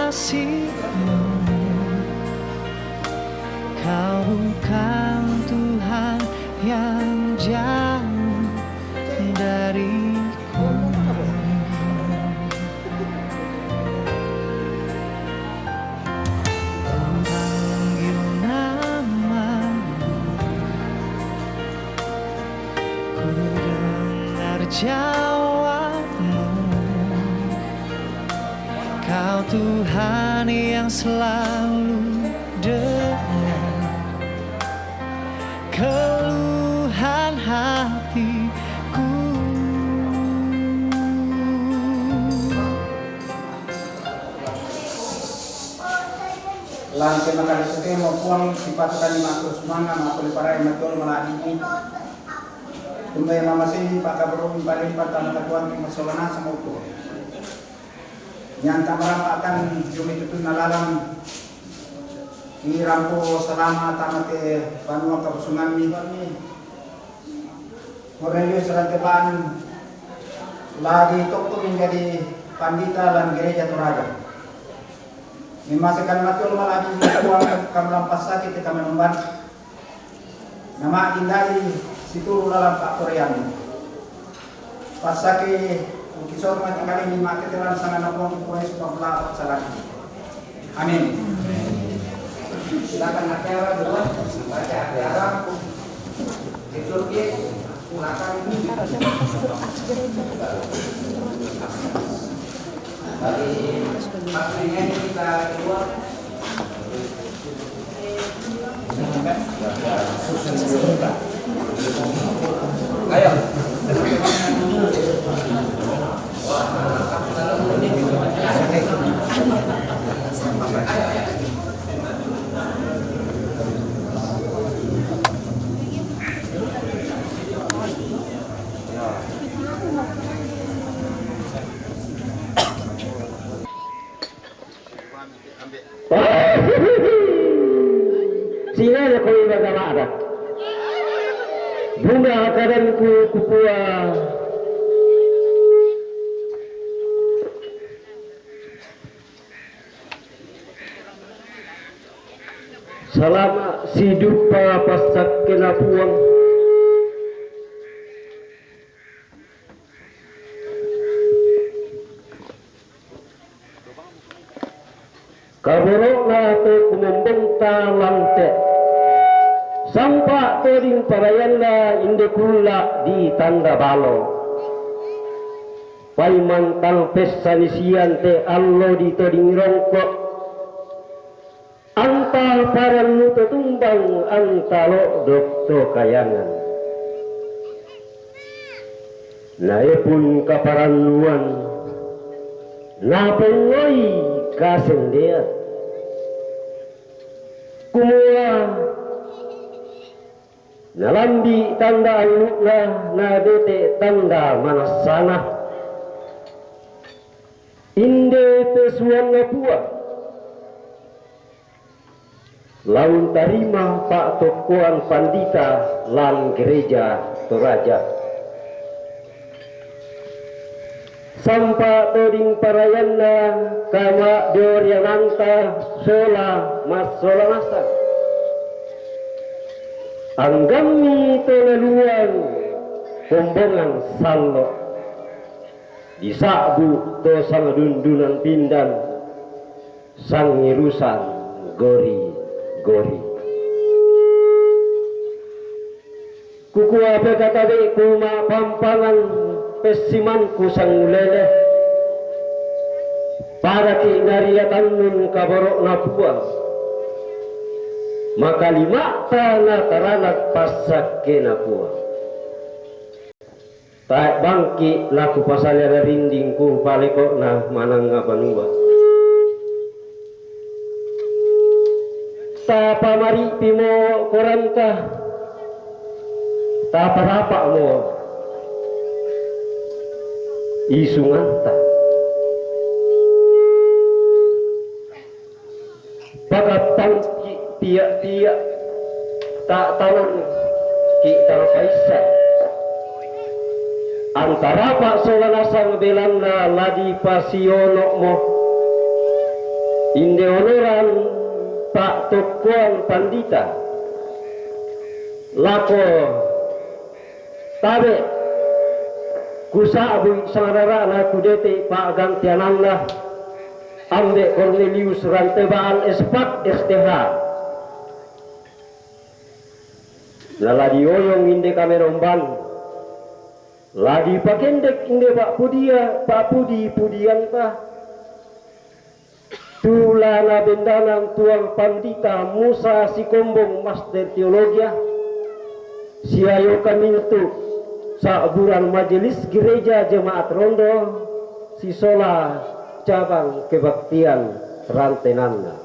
kasih-Mu, Kau bukan Tuhan yang jauh dariku. Ku panggil nama-Mu, ku dengar jawab-Mu. Kau Tuhan yang selalu dengar keluhan hatiku. Lang terima kasih mo puang sipatukan ni makus mana makuli para imatul maladi tumay mamasi pakabrong balik patang katuan ni masolana sa moto. Yang tamara akan jumi tutun nalalam hirampo selama tamate panua kabusungan ni Morelio Seranteban lagi tokto menjadi pandita dan gereja Toraja. Memasakan matul malagi kuang kamlampas sakit kita menemban nama indai situ dalam Pak Korean pasake kisah mati kali ini makin dalam sangat nabung kuai supaya salah. Amin. Silakan nakera dulu baca Arab Turki silakan dari pastinya kita keluar ayo sila na ko ibagamaada bunga akadan ku kupua selama hidup pasak kenapuang kaborok na to kumembenta lante sampai tering parayanda indekula di tanda balo paiman tang pesanisian te allo di tering rongkok antal paran nuto tumbang antalo dokto kayangan nae pun kaparanluan na pengoi kasendea kumua nalambi tanda alukna na dete tanda manasana inde pesuan na pua laun tarima pak tokoan pandita lan gereja Toraja sampa toding parayana kama doriananta sola mas sola masa anggami tolaluan pombongan sallo disabu to sang dundunan pindan sang ngirusan gori gori kuku apa kata be kuma pampangan pesimanku sang ulele para ki nariatan nun kaborok napuang maka lima tanah taranak pasak kenapuang tak bangki laku pasalnya rindingku paleko na manangga panua ta pamari pimo koranta ta parapa mo isunganta pakatang tiak-tiak tak tahu kita kaisa antara Pak Solanasang belanda ladi pasiono mo inde onoran Pak Tokuan Pandita lako tabe kusa abu sarara na kudete Pak Gantiananda ambe Cornelius Rantebaan Espak STH laladi oyong inde kameromban ladi pakendek inde Pak Pudi Pudian ta tulana bendanang tuang Pandita Musa Sikombong Master Teologia siayo kamintu saaburan majelis gereja jemaat rondo Sisola cabang kebaktian Rantenanda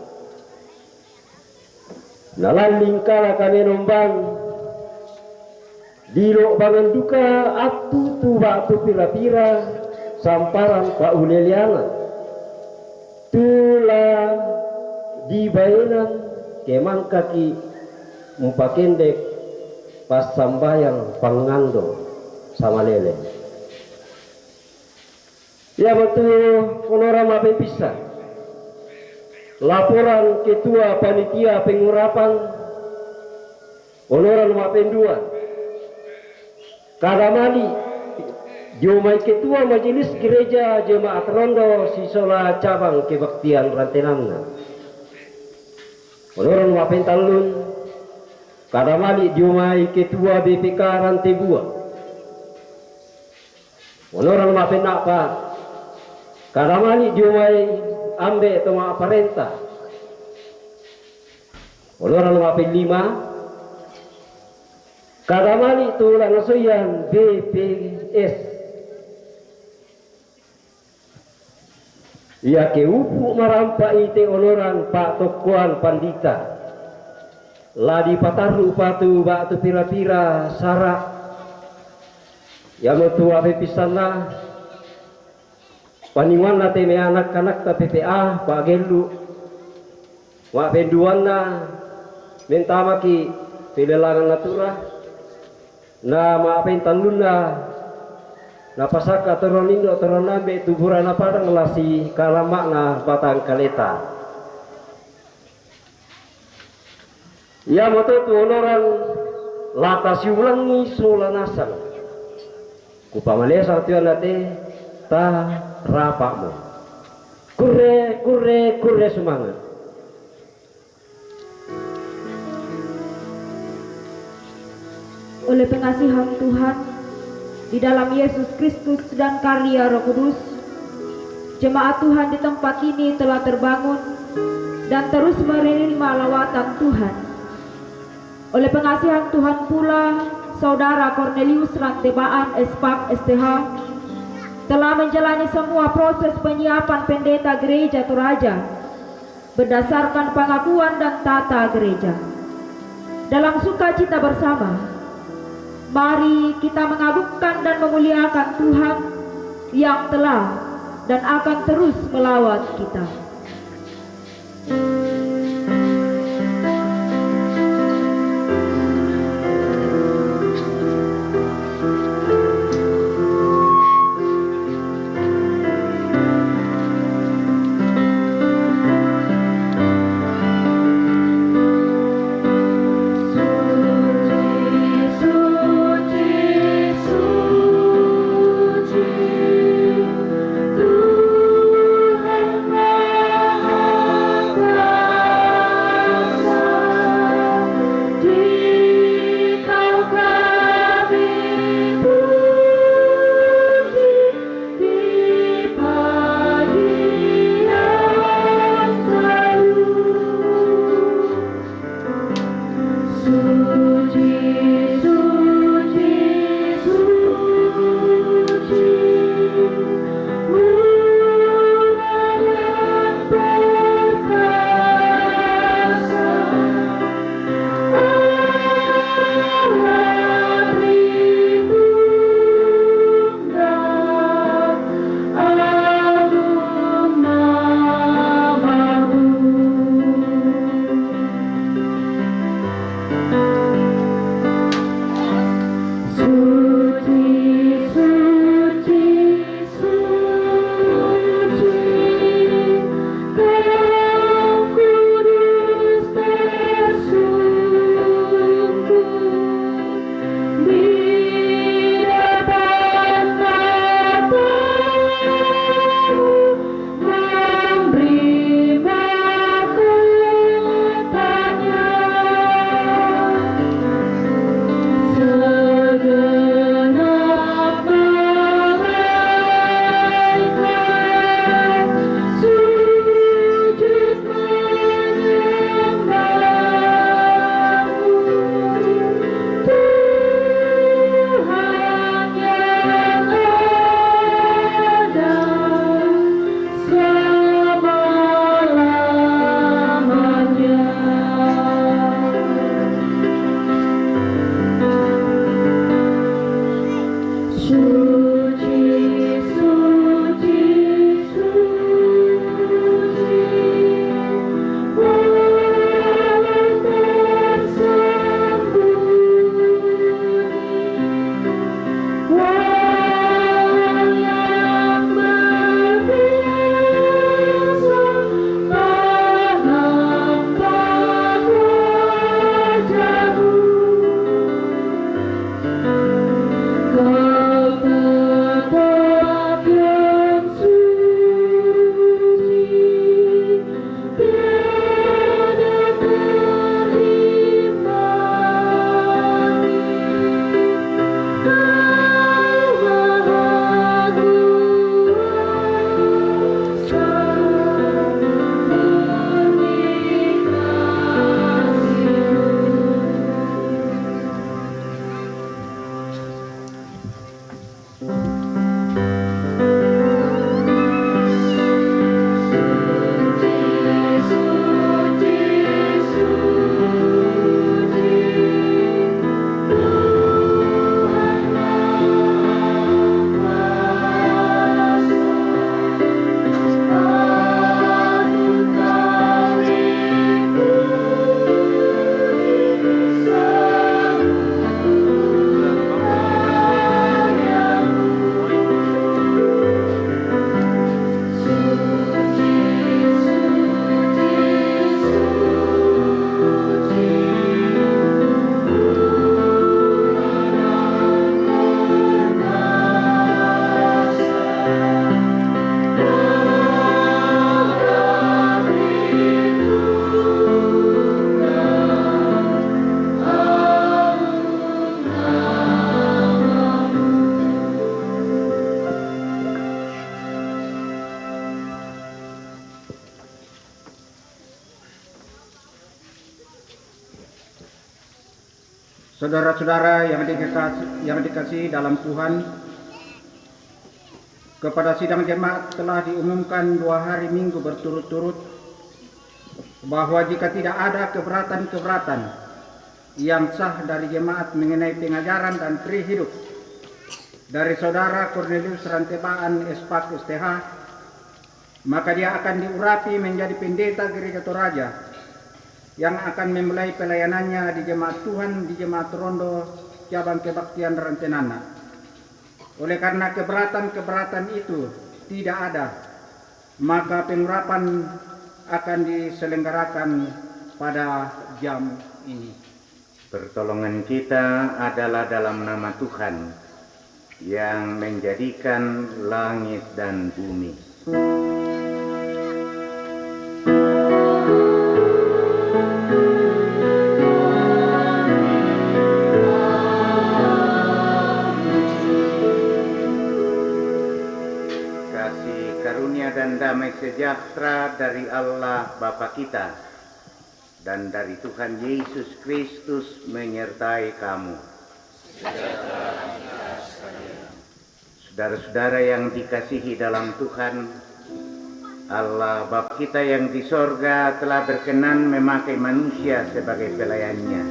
nalalingkala kami nombang dilo bangan duka atu tu waktu pira-pira samparan Pak Uleliana tula di bayanan kemang kaki mupakendek pas sambayang pangando sama lele ya betul konorama pisah laporan ketua panitia pengurapan onoran mapendua kadamali Jomai ketua majelis gereja jemaat rondo Sisola cabang kebaktian Rantenanda onoran mapentalun kadamali Jomai ketua BPK Rantebua onoran mapenapa kadamali Jomai ambe toma aparenta onoran mapenlima kadamali tulang soyan BPS ya ke upu marampa ite onoran Pak Tokuan Pandita ladi pataru patu batu pira-pira sarak ya metu ape pisana paniwana teme anak-anak ta PPA Pak Gelu wa penduana mentama ki pilelangan natura na maapen tanluna na pasaka toronindo toronambe tuburan na padang lasi kalamak na batang kaleta ya moto tu onoran latas yulangi Solanasang kupamalesa tuan nate ta rapakmu kure semangat. Oleh pengasihan Tuhan di dalam Yesus Kristus dan karya Roh Kudus, jemaat Tuhan di tempat ini telah terbangun dan terus menerima lawatan Tuhan. Oleh pengasihan Tuhan pula, Saudara Cornelius Rantebaan Espak STH telah menjalani semua proses penyiapan pendeta gereja Toraja berdasarkan pengakuan dan tata gereja. Dalam sukacita bersama, mari kita mengagungkan dan memuliakan Tuhan yang telah dan akan terus melawat kita. Tuhan Saudara-saudara yang dikasihi dalam Tuhan, kepada sidang jemaat telah diumumkan 2 hari Minggu berturut-turut bahwa jika tidak ada keberatan-keberatan yang sah dari jemaat mengenai pengajaran dan pri hidup dari Saudara Cornelius Rantebaan Espak STH, maka dia akan diurapi menjadi pendeta Gereja Toraja yang akan memulai pelayanannya di Jemaat Tuhan di Jemaat Rondo Cabang Kebaktian Rantenana. Oleh karena keberatan-keberatan itu tidak ada, maka pengurapan akan diselenggarakan pada jam ini. Pertolongan kita adalah dalam nama Tuhan yang menjadikan langit dan bumi. Dan damai sejahtera dari Allah Bapa kita dan dari Tuhan Yesus Kristus menyertai kamu. Saudara-saudara yang dikasihi dalam Tuhan, Allah Bapa kita yang di sorga telah berkenan memakai manusia sebagai pelayannya.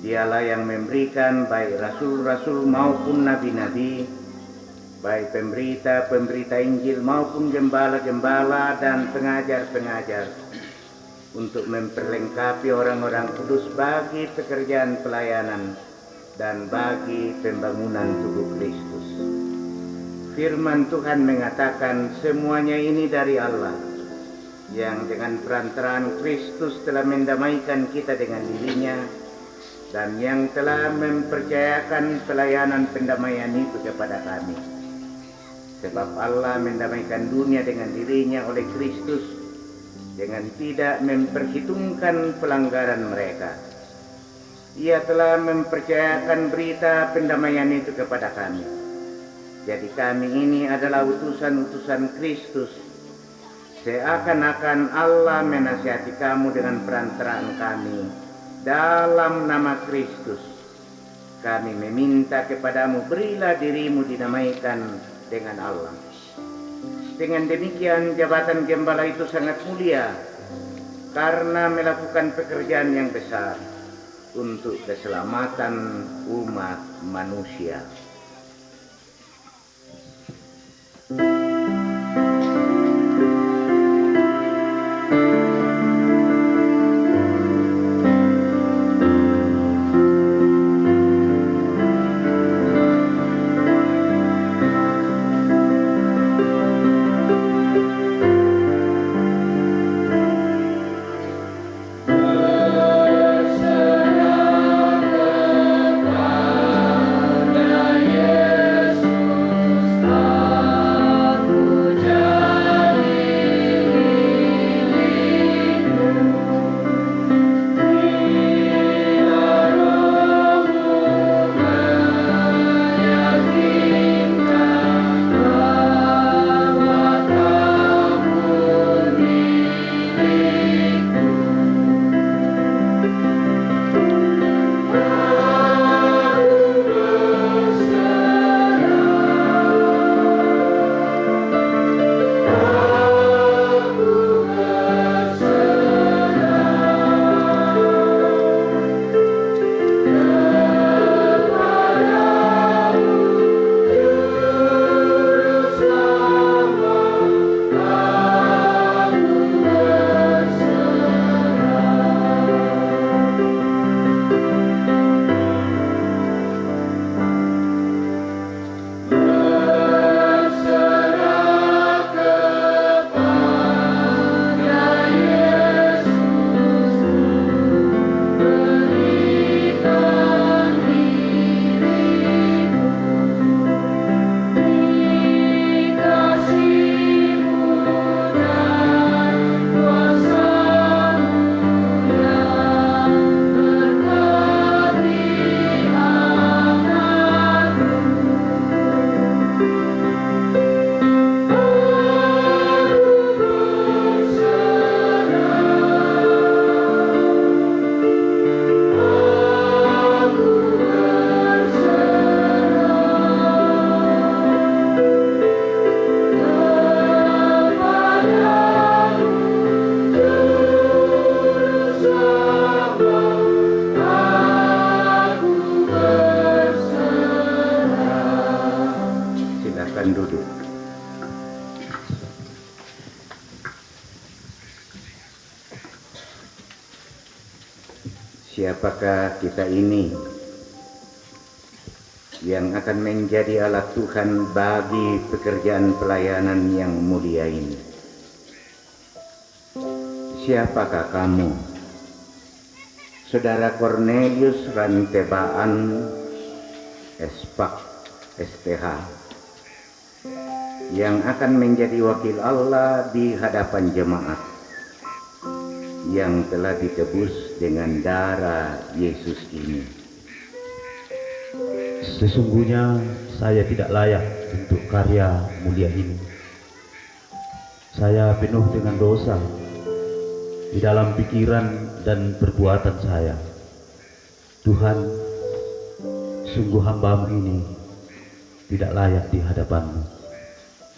Dialah yang memberikan baik rasul-rasul maupun nabi-nabi, baik pemberita-pemberita Injil maupun gembala-gembala dan pengajar-pengajar, untuk memperlengkapi orang-orang kudus bagi pekerjaan pelayanan dan bagi pembangunan tubuh Kristus. Firman Tuhan mengatakan semuanya ini dari Allah, yang dengan perantaraan Kristus telah mendamaikan kita dengan dirinya, dan yang telah mempercayakan pelayanan pendamaian itu kepada kami. Sebab Allah mendamaikan dunia dengan dirinya oleh Kristus dengan tidak memperhitungkan pelanggaran mereka. Ia telah mempercayakan berita pendamaian itu kepada kami. Jadi kami ini adalah utusan-utusan Kristus. Seakan-akan Allah menasihati kamu dengan perantaraan kami dalam nama Kristus. Kami meminta kepadamu, berilah dirimu dinamaikan dengan Allah. Dengan demikian jabatan gembala itu sangat mulia karena melakukan pekerjaan yang besar untuk keselamatan umat manusia. Berserah kepada siapakah kita ini yang akan menjadi alat Tuhan bagi pekerjaan pelayanan yang mulia ini? Siapakah kamu, Saudara Cornelius Rantebaan Espak STH, yang akan menjadi wakil Allah di hadapan jemaat yang telah ditebus dengan darah Yesus ini? Sesungguhnya saya tidak layak untuk karya mulia ini. Saya penuh dengan dosa di dalam pikiran dan perbuatan saya. Tuhan, sungguh hamba-Mu ini tidak layak di hadapan-Mu.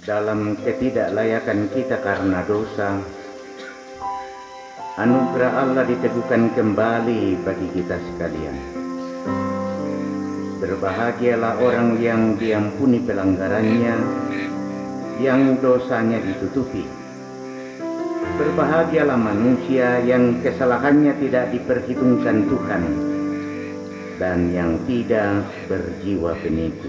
Dalam ketidaklayakan kita karena dosa, anugerah Allah diteguhkan kembali bagi kita sekalian. Berbahagialah orang yang diampuni pelanggarannya, yang dosanya ditutupi. Berbahagialah manusia yang kesalahannya tidak diperhitungkan Tuhan dan yang tidak berjiwa penipu.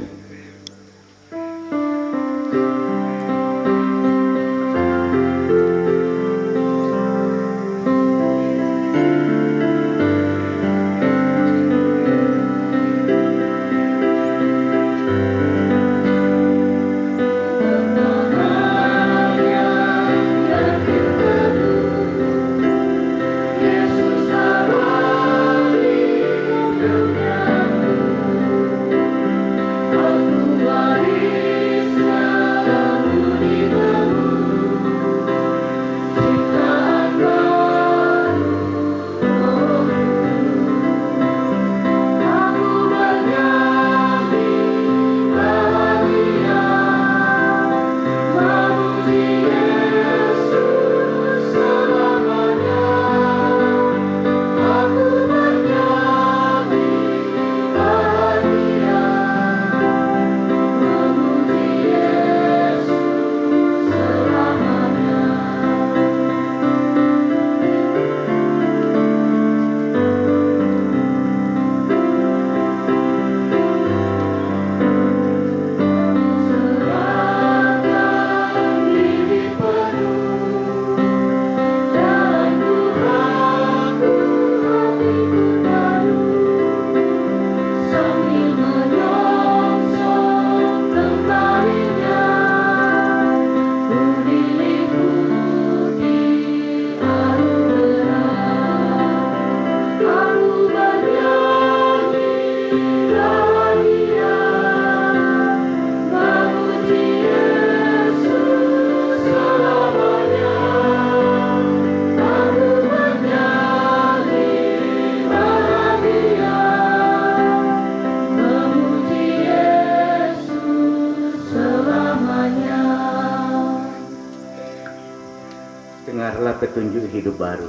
Dengarlah petunjuk hidup baru.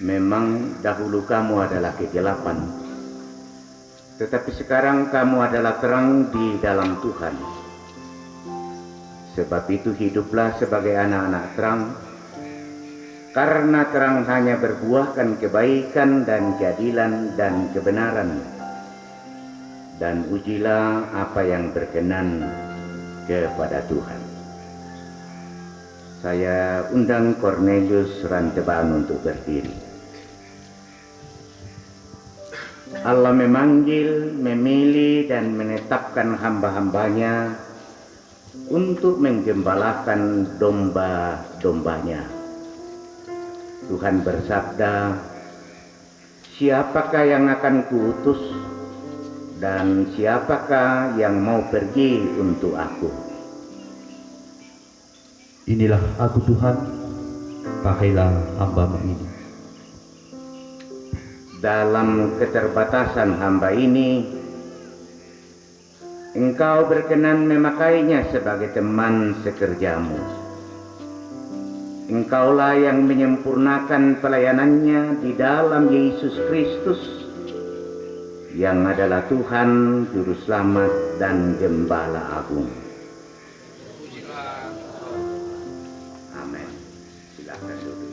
Memang dahulu kamu adalah kegelapan, tetapi sekarang kamu adalah terang di dalam Tuhan. Sebab itu hiduplah sebagai anak-anak terang, karena terang hanya berbuahkan kebaikan dan keadilan dan kebenaran. Dan ujilah apa yang berkenan kepada Tuhan. Saya undang Cornelius Rantebaan untuk berdiri. Allah memanggil, memilih dan menetapkan hamba-hambanya untuk menggembalakan domba-dombanya. Tuhan bersabda, siapakah yang akan kuutus dan siapakah yang mau pergi untuk aku? Inilah aku Tuhan, pakailah hamba-Mu ini. Dalam keterbatasan hamba ini, Engkau berkenan memakainya sebagai teman sekerjamu. Engkaulah yang menyempurnakan pelayanannya di dalam Yesus Kristus, yang adalah Tuhan, Juru Selamat dan Gembala Agung. Amin. Silakan duduk.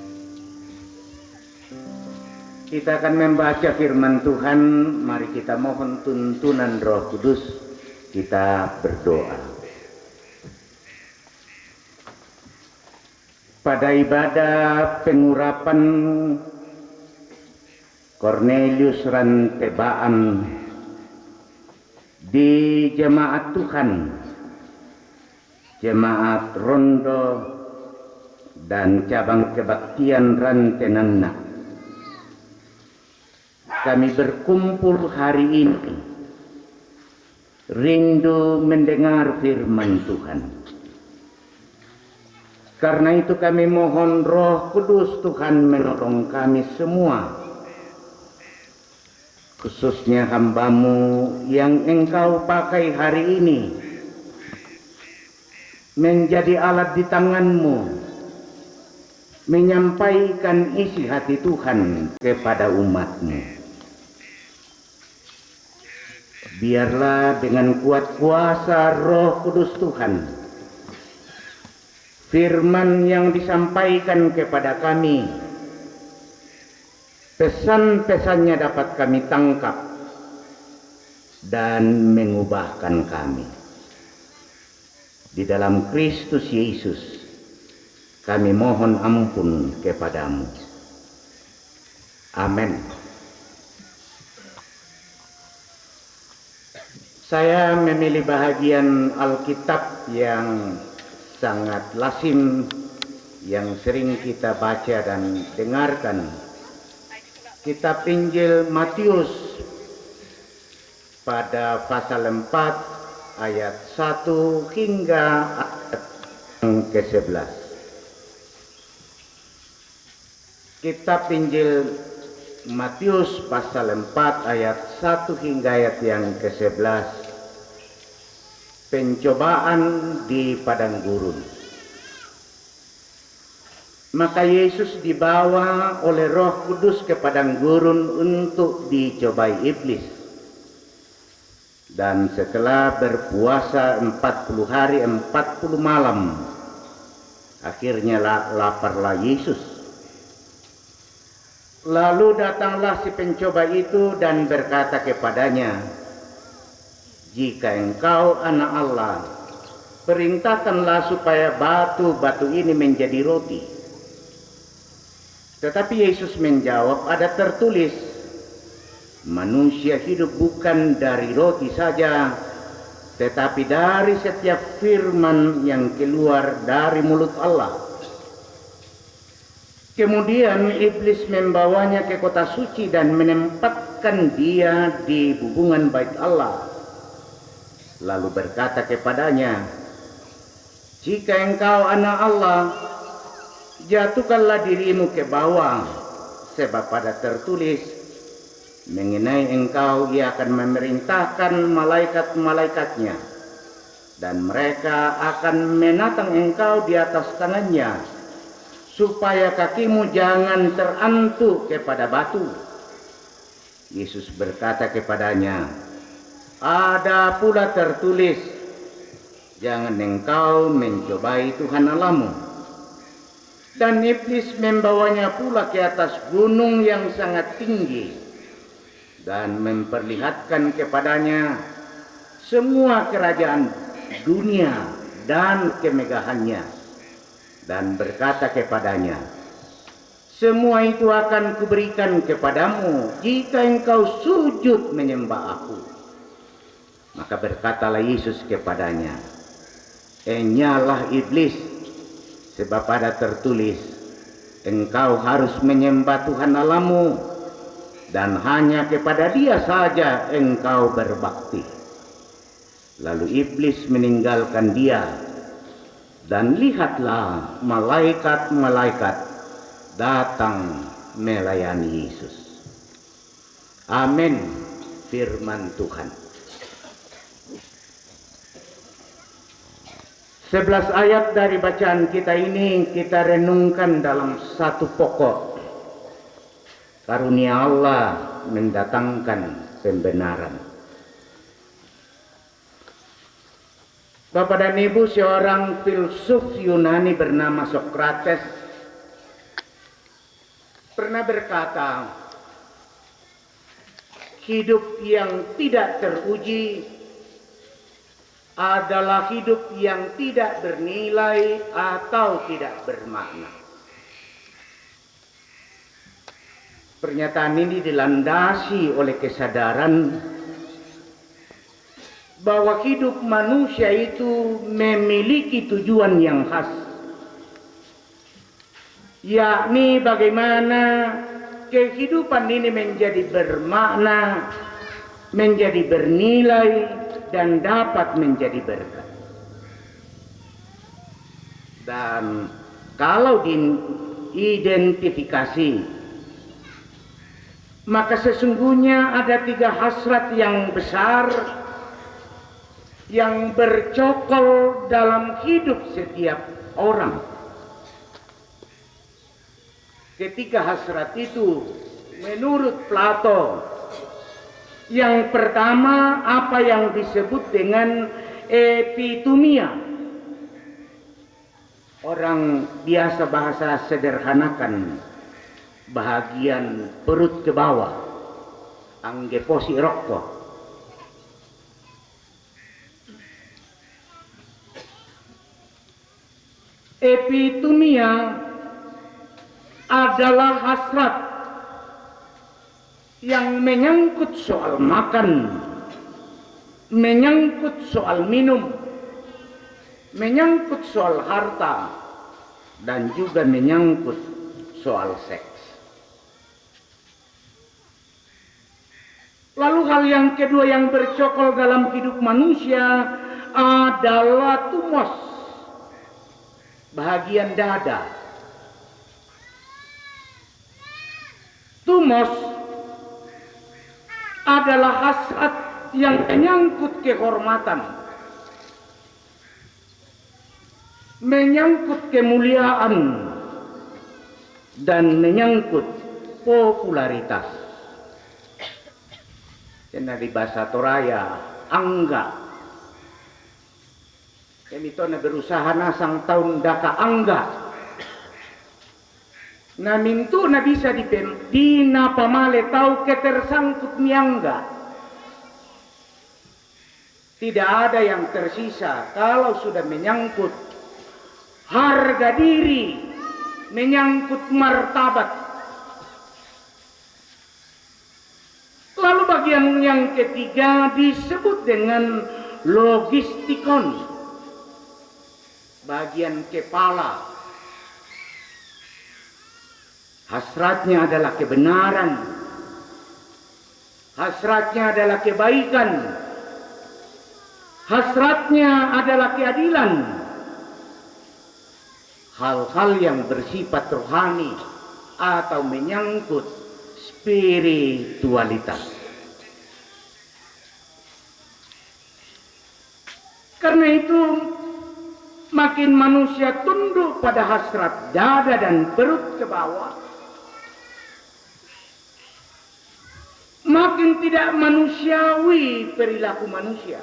Kita akan membaca firman Tuhan. Mari kita mohon tuntunan Roh Kudus. Kita berdoa. Pada ibadah pengurapan Cornelius Rantebaan di jemaat Tuhan, jemaat Rondo dan cabang kebaktian Rantenanna, kami berkumpul hari ini rindu mendengar firman Tuhan. Karena itu kami mohon Roh Kudus Tuhan menolong kami semua, khususnya hamba-Mu yang Engkau pakai hari ini menjadi alat di tangan-Mu menyampaikan isi hati Tuhan kepada umat-Mu. Biarlah dengan kuat kuasa Roh Kudus Tuhan, firman yang disampaikan kepada kami, pesan-pesannya dapat kami tangkap dan mengubahkan kami. Di dalam Kristus Yesus kami mohon ampun kepada-Mu. Amin. Saya memilih bahagian Alkitab yang sangat lazim, yang sering kita baca dan dengarkan. Kitab Injil Matius pada pasal 4 ayat 1 hingga ayat ke-11. Kitab Injil Matius pasal 4 ayat 1 hingga ayat yang ke-11. Pencobaan di padang gurun. Maka Yesus dibawa oleh Roh Kudus ke padang gurun untuk dicobai iblis. Dan setelah berpuasa 40 hari 40 malam, akhirnya laparlah Yesus. Lalu datanglah si pencoba itu dan berkata kepadanya, "Jika engkau anak Allah, perintahkanlah supaya batu-batu ini menjadi roti." Tetapi Yesus menjawab, "Ada tertulis, manusia hidup bukan dari roti saja, tetapi dari setiap firman yang keluar dari mulut Allah." Kemudian iblis membawanya ke kota suci dan menempatkan dia di hubungan bait Allah. Lalu berkata kepadanya, "Jika engkau anak Allah, jatuhkanlah dirimu ke bawah, sebab pada tertulis, mengenai engkau ia akan memerintahkan malaikat-malaikatnya, dan mereka akan menatang engkau di atas tangannya, supaya kakimu jangan terantuk kepada batu." Yesus berkata kepadanya, "Ada pula tertulis, jangan engkau mencobai Tuhan Allahmu." Dan iblis membawanya pula ke atas gunung yang sangat tinggi dan memperlihatkan kepadanya semua kerajaan dunia dan kemegahannya, dan berkata kepadanya, "Semua itu akan kuberikan kepadamu jika engkau sujud menyembah aku." Maka berkatalah Yesus kepadanya, "Enyalah iblis, sebab ada tertulis, engkau harus menyembah Tuhan Allahmu, dan hanya kepada Dia saja engkau berbakti." Lalu iblis meninggalkan dia, dan lihatlah malaikat-malaikat datang melayani Yesus. Amin. Firman Tuhan. 11 ayat dari bacaan kita ini kita renungkan dalam satu pokok. Karunia Allah mendatangkan pembenaran. Bapak dan Ibu, seorang filsuf Yunani bernama Sokrates pernah berkata, hidup yang tidak teruji adalah hidup yang tidak bernilai atau tidak bermakna. Pernyataan ini dilandasi oleh kesadaran bahwa hidup manusia itu memiliki tujuan yang khas, yakni bagaimana kehidupan ini menjadi bermakna, menjadi bernilai, dan dapat menjadi berkat. Dan kalau diidentifikasi, maka sesungguhnya ada 3 hasrat yang besar yang bercokol dalam hidup setiap orang. Ketiga hasrat itu menurut Plato, yang pertama apa yang disebut dengan epitumia. Orang biasa bahasa sederhanakan bahagian perut ke bawah, angge posi rokok. Epitumia adalah hasrat yang menyangkut soal makan, menyangkut soal minum, menyangkut soal harta, dan juga menyangkut soal seks. Lalu hal yang kedua yang bercokol dalam hidup manusia adalah tumos, bahagian dada. Tumos adalah hasrat yang menyangkut kehormatan, menyangkut kemuliaan, dan menyangkut popularitas. Karena di bahasa Toraya, angga. Kami tona berusaha nasang tahun daka angga. Na mintu na bisa di na pamale tau ketersangkut miangga. Tidak ada yang tersisa kalau sudah menyangkut harga diri, menyangkut martabat. Lalu bagian yang ketiga disebut dengan logistikon, bagian kepala. Hasratnya adalah kebenaran, hasratnya adalah kebaikan, hasratnya adalah keadilan, hal-hal yang bersifat rohani atau menyangkut spiritualitas. Karena itu makin manusia tunduk pada hasrat dada dan perut ke bawah, makin tidak manusiawi perilaku manusia.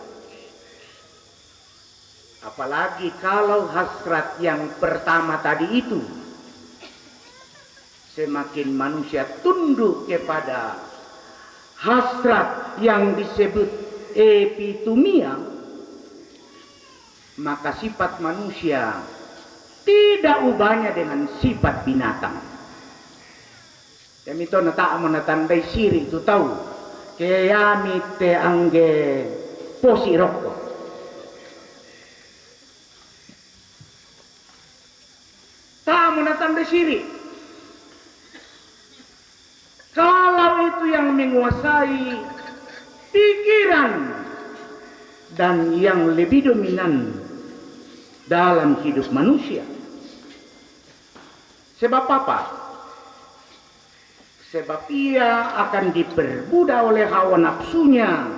Apalagi kalau hasrat yang pertama tadi itu semakin manusia tunduk kepada hasrat yang disebut epitumia, maka sifat manusia tidak ubahnya dengan sifat binatang. Kami tahu tak menatandai siri itu tahu. Kami te angge posi rokok. Tak menatandai siri. Kalau itu yang menguasai pikiran dan yang lebih dominan dalam hidup manusia. Sebab apa? Sebab ia akan diperbudak oleh hawa nafsunya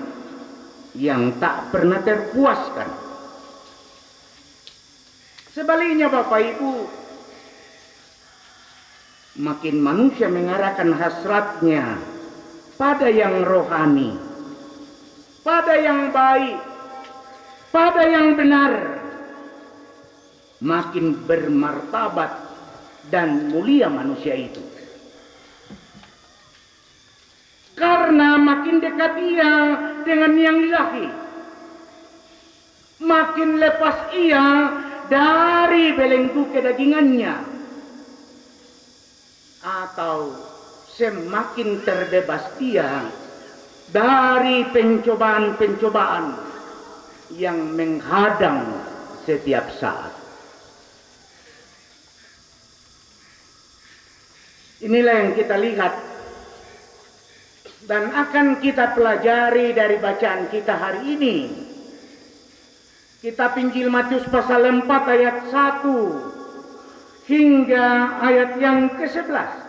yang tak pernah terpuaskan. Sebaliknya Bapak Ibu, makin manusia mengarahkan hasratnya pada yang rohani, pada yang baik, pada yang benar, makin bermartabat dan mulia manusia itu. Karena makin dekat ia dengan yang ilahi, makin lepas ia dari belenggu kedagingannya, atau semakin terbebas dia dari pencobaan-pencobaan yang menghadang setiap saat. Inilah yang kita lihat dan akan kita pelajari dari bacaan kita hari ini. Kitab Injil Matius pasal 4 ayat 1 hingga ayat yang ke-11.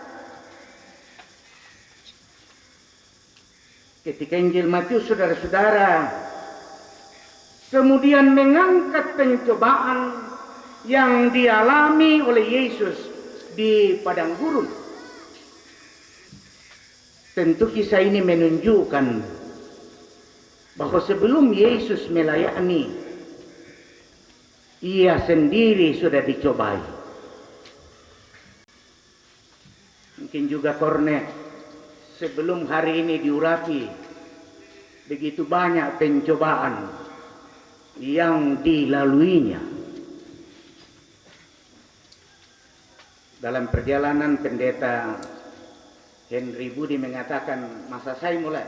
Ketika Injil Matius, saudara-saudara, kemudian mengangkat pencobaan yang dialami oleh Yesus di padang gurun. Tentu kisah ini menunjukkan bahwa sebelum Yesus melayani, ia sendiri sudah dicobai. Mungkin juga Kornet sebelum hari ini diurapi, begitu banyak pencobaan yang dilaluinya. Dalam perjalanan pendeta Henry Budi mengatakan, masa saya mulai,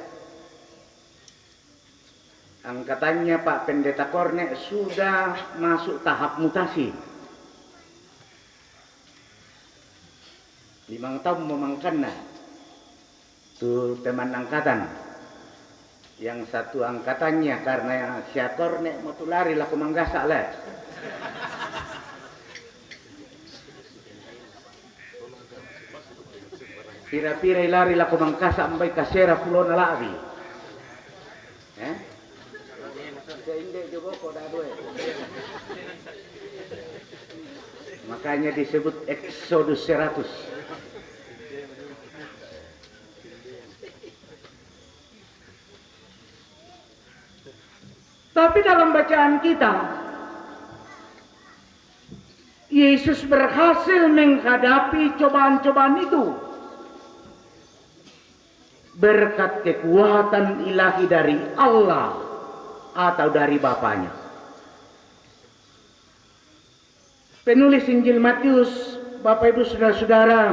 angkatannya Pak Pendeta Kornet sudah masuk tahap mutasi. 5 tahun memangkannya. Itu teman angkatan. Yang satu angkatannya karena si Kornet mau lari lah kumanggasak lah. Pira-pira lari lah kumangkasa sampai kasera pulau nalabi. Makanya disebut Exodus 100. Tapi dalam bacaan kita, Yesus berhasil menghadapi cobaan-cobaan itu berkat kekuatan ilahi dari Allah atau dari Bapaknya. Penulis Injil Matius, Bapak Ibu Saudara-saudara,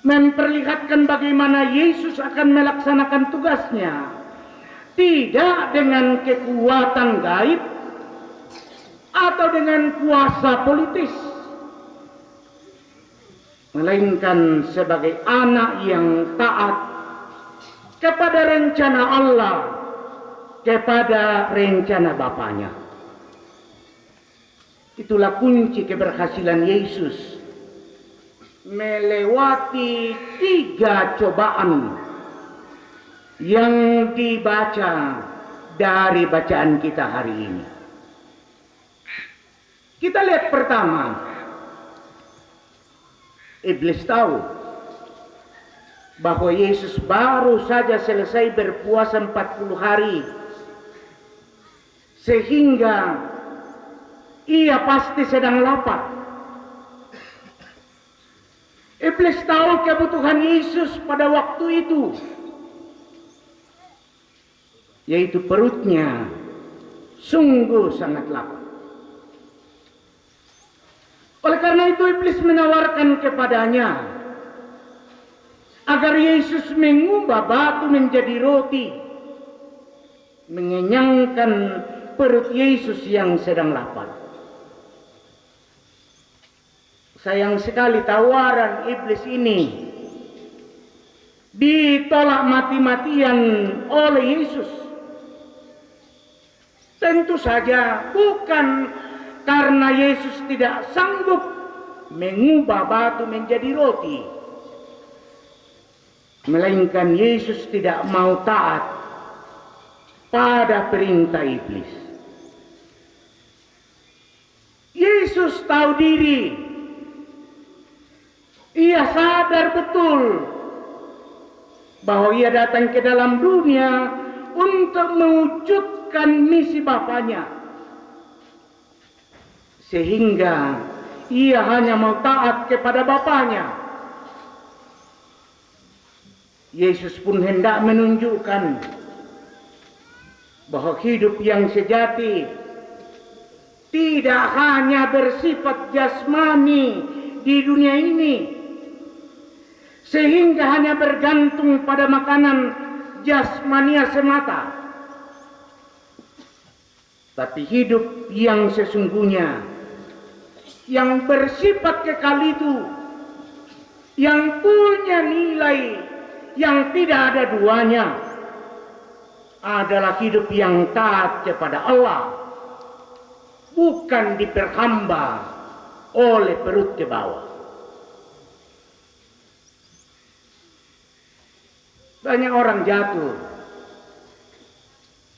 memperlihatkan bagaimana Yesus akan melaksanakan tugasnya tidak dengan kekuatan gaib atau dengan kuasa politis, melainkan sebagai anak yang taat kepada rencana Allah, kepada rencana Bapaknya. Itulah kunci keberhasilan Yesus melewati 3 cobaan yang dibaca dari bacaan kita hari ini. Kita lihat pertama, iblis tahu bahwa Yesus baru saja selesai berpuasa 40 hari, sehingga ia pasti sedang lapar. Iblis tahu kebutuhan Yesus pada waktu itu, yaitu perutnya sungguh sangat lapar. Oleh karena itu iblis menawarkan kepadanya agar Yesus mengubah batu menjadi roti, mengenyangkan perut Yesus yang sedang lapar. Sayang sekali tawaran iblis ini ditolak mati-matian oleh Yesus. Tentu saja bukan karena Yesus tidak sanggup mengubah batu menjadi roti, melainkan Yesus tidak mau taat pada perintah iblis. Yesus tahu diri, ia sadar betul bahwa ia datang ke dalam dunia untuk mewujudkan misi Bapaknya, sehingga ia hanya mau taat kepada Bapaknya. Yesus pun hendak menunjukkan bahwa hidup yang sejati tidak hanya bersifat jasmani di dunia ini, sehingga hanya bergantung pada makanan jasmania semata. Tapi hidup yang sesungguhnya, yang bersifat kekal itu, yang punya nilai yang tidak ada duanya, adalah hidup yang taat kepada Allah, bukan diperhamba oleh perut ke bawah. Banyak orang jatuh,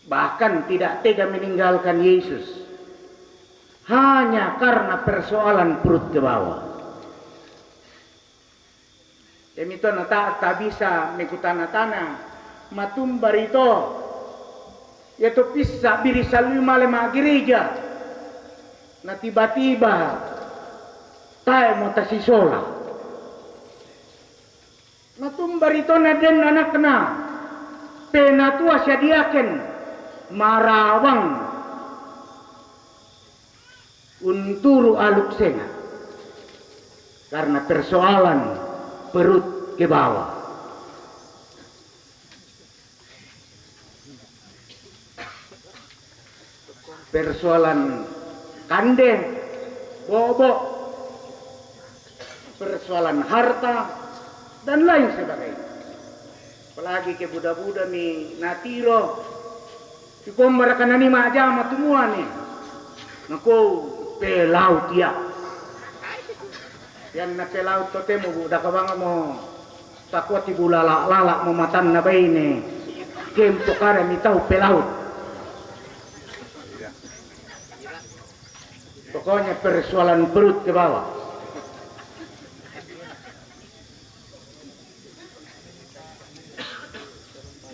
bahkan tidak tega meninggalkan Yesus hanya karena persoalan perut ke bawah. Demikian tak bisa mengikutan tanah matum barito, yaitu bisa biri salima lema gereja. Nah tiba-tiba tayo mo tasisola. Matum barito na den anak na penatua siya diaken marawang unturu aluk senga karena persoalan perut ke bawah. Persoalan kande, bobo, persoalan harta, dan lain sebagainya. Apalagi ke budak-budak ni natiro, cukup mereka nani maja matumua ni, naku pelau tiap. Yang na pelau tote mo budak kabang mo takwa tibu lala mo matan na bay ni, kempo kare mitau pelau. Pokoknya persoalan perut ke bawah.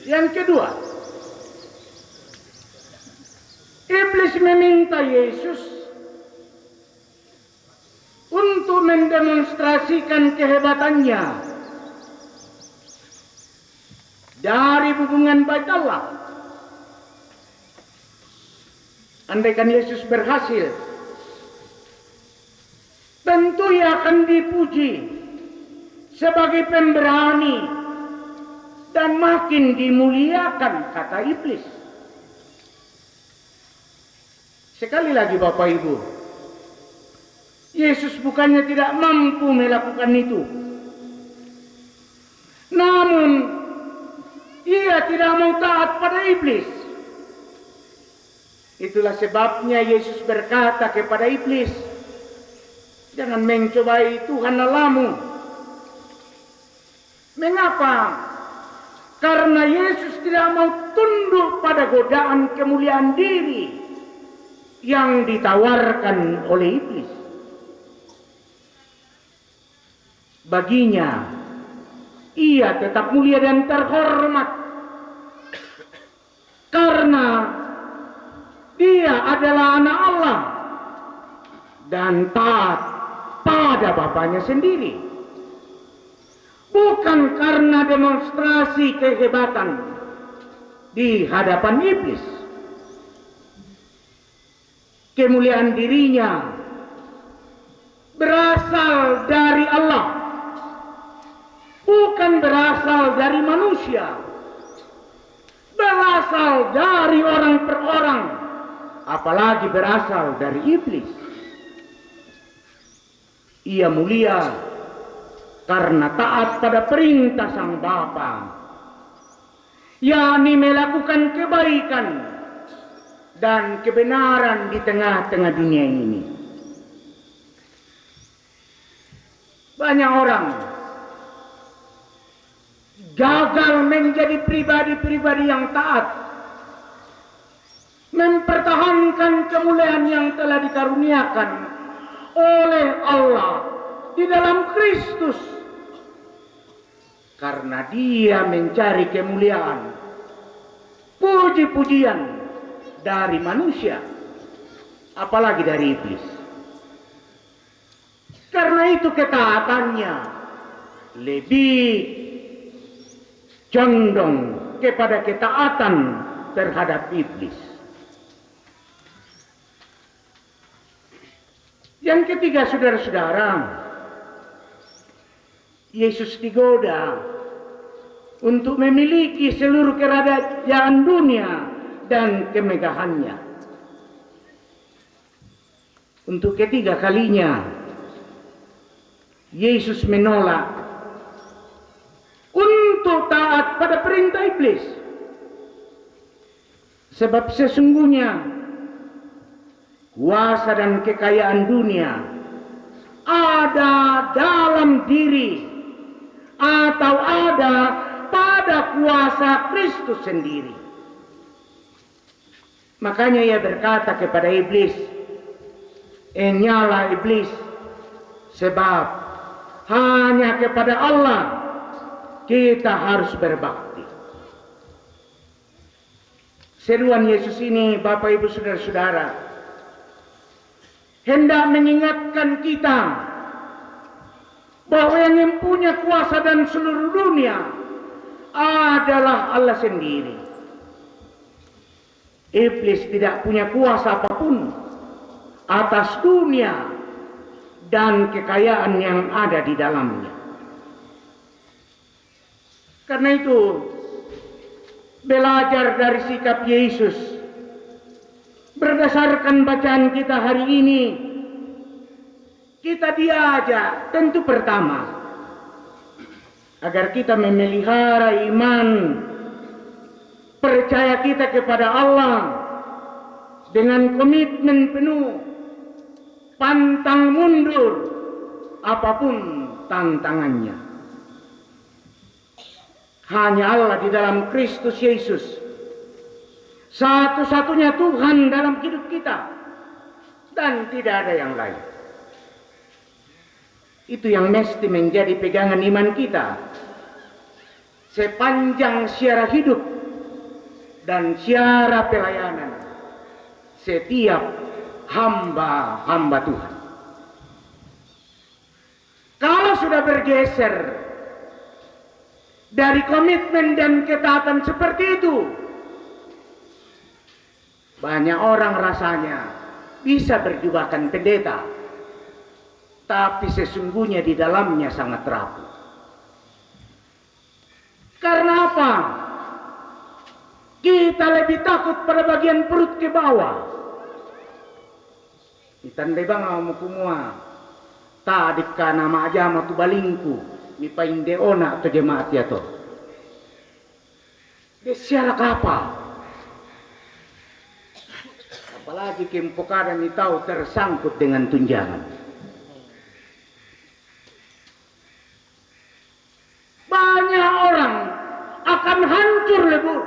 Yang kedua, iblis meminta Yesus untuk mendemonstrasikan kehebatannya dari hubungan baik Allah. Andaikan Yesus berhasil, tentu ia akan dipuji sebagai pemberani dan makin dimuliakan, kata iblis. Sekali lagi Bapak Ibu, Yesus bukannya tidak mampu melakukan itu, namun ia tidak mau taat pada iblis. Itulah sebabnya Yesus berkata kepada iblis, jangan mencobai Tuhan Allahmu. Mengapa? Karena Yesus tidak mau tunduk pada godaan kemuliaan diri yang ditawarkan oleh iblis. Baginya, ia tetap mulia dan terhormat karena dia adalah anak Allah dan taat pada Bapaknya sendiri, bukan karena demonstrasi kehebatan di hadapan iblis. Kemuliaan dirinya berasal dari Allah, bukan berasal dari manusia, berasal dari orang per orang, apalagi berasal dari iblis. Ia mulia karena taat pada perintah Sang Bapa, yakni melakukan kebaikan dan kebenaran di tengah-tengah dunia ini. Banyak orang gagal menjadi pribadi-pribadi yang taat, mempertahankan kemuliaan yang telah dikaruniakan oleh Allah di dalam Kristus, karena dia mencari kemuliaan, puji-pujian dari manusia, apalagi dari iblis. Karena itu ketaatannya lebih condong kepada ketaatan terhadap iblis. Yang ketiga, saudara-saudara, Yesus digoda untuk memiliki seluruh kerajaan dunia dan kemegahannya. Untuk ketiga kalinya, Yesus menolak untuk taat pada perintah iblis. Sebab sesungguhnya kuasa dan kekayaan dunia ada dalam diri atau ada pada kuasa Kristus sendiri. Makanya ia berkata kepada iblis, "Nyala iblis, sebab hanya kepada Allah kita harus berbakti." Seruan Yesus ini, Bapak Ibu Saudara-saudara, hendak mengingatkan kita bahwa yang mempunyai kuasa dan seluruh dunia adalah Allah sendiri. Iblis tidak punya kuasa apapun atas dunia dan kekayaan yang ada di dalamnya. Karena itu, belajar dari sikap Yesus berdasarkan bacaan kita hari ini, kita diajak tentu pertama agar kita memelihara iman, percaya kita kepada Allah dengan komitmen penuh, pantang mundur apapun tantangannya. Hanya Allah di dalam Kristus Yesus, satu-satunya Tuhan dalam hidup kita, dan tidak ada yang lain. Itu yang mesti menjadi pegangan iman kita sepanjang siara hidup dan siara pelayanan setiap hamba-hamba Tuhan. Kalau sudah bergeser dari komitmen dan ketaatan seperti itu, banyak orang rasanya bisa berjubahkan pendeta, tapi sesungguhnya di dalamnya sangat rapuh. Karena apa? Kita lebih takut pada bagian perut ke bawah. Itandai bang mau kumua, tadik ka nama aja tu balingku, mi painde ona atau jemaat ya to. Desiara kapal. Apalagi kempokaran ini tahu tersangkut dengan tunjangan. Banyak orang akan hancur lebur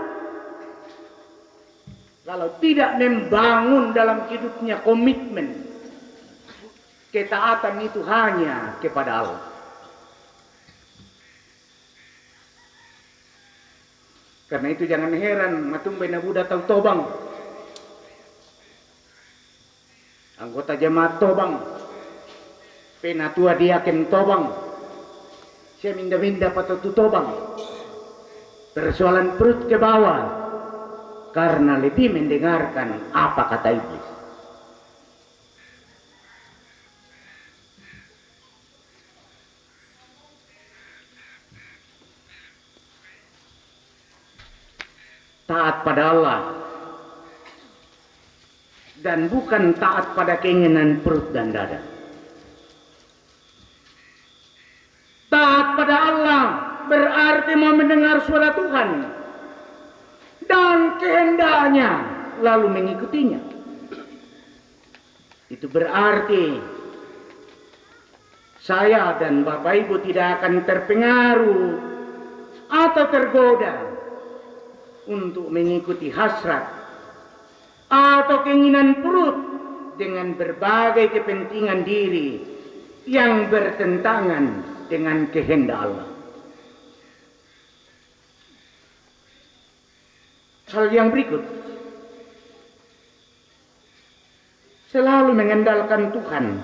kalau tidak membangun dalam hidupnya komitmen ketaatan itu hanya kepada Allah. Karena itu jangan heran matumbai na Buddha tahu tobang, anggota jemaat tobang, penatua diaken tobang, saya minda-minda patut tobang. Persoalan perut ke bawah karena lebih mendengarkan apa kata iblis. Taat pada Allah dan bukan taat pada keinginan perut dan dada. Taat pada Allah berarti mau mendengar suara Tuhan dan kehendaknya lalu mengikutinya. Itu berarti saya dan Bapak Ibu tidak akan terpengaruh atau tergoda untuk mengikuti hasrat atau keinginan perut dengan berbagai kepentingan diri yang bertentangan dengan kehendak Allah. Hal yang berikut, selalu mengandalkan Tuhan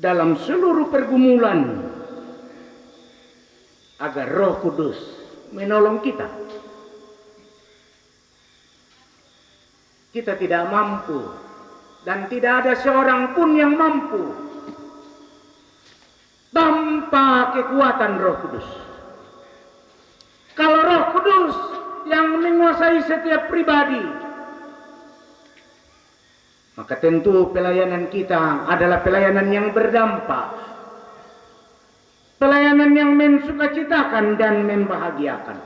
dalam seluruh pergumulan agar Roh Kudus menolong kita. Kita tidak mampu dan tidak ada seorang pun yang mampu tanpa kekuatan Roh Kudus. Kalau Roh Kudus yang menguasai setiap pribadi, maka tentu pelayanan kita adalah pelayanan yang berdampak, pelayanan yang mensukacitakan dan membahagiakan.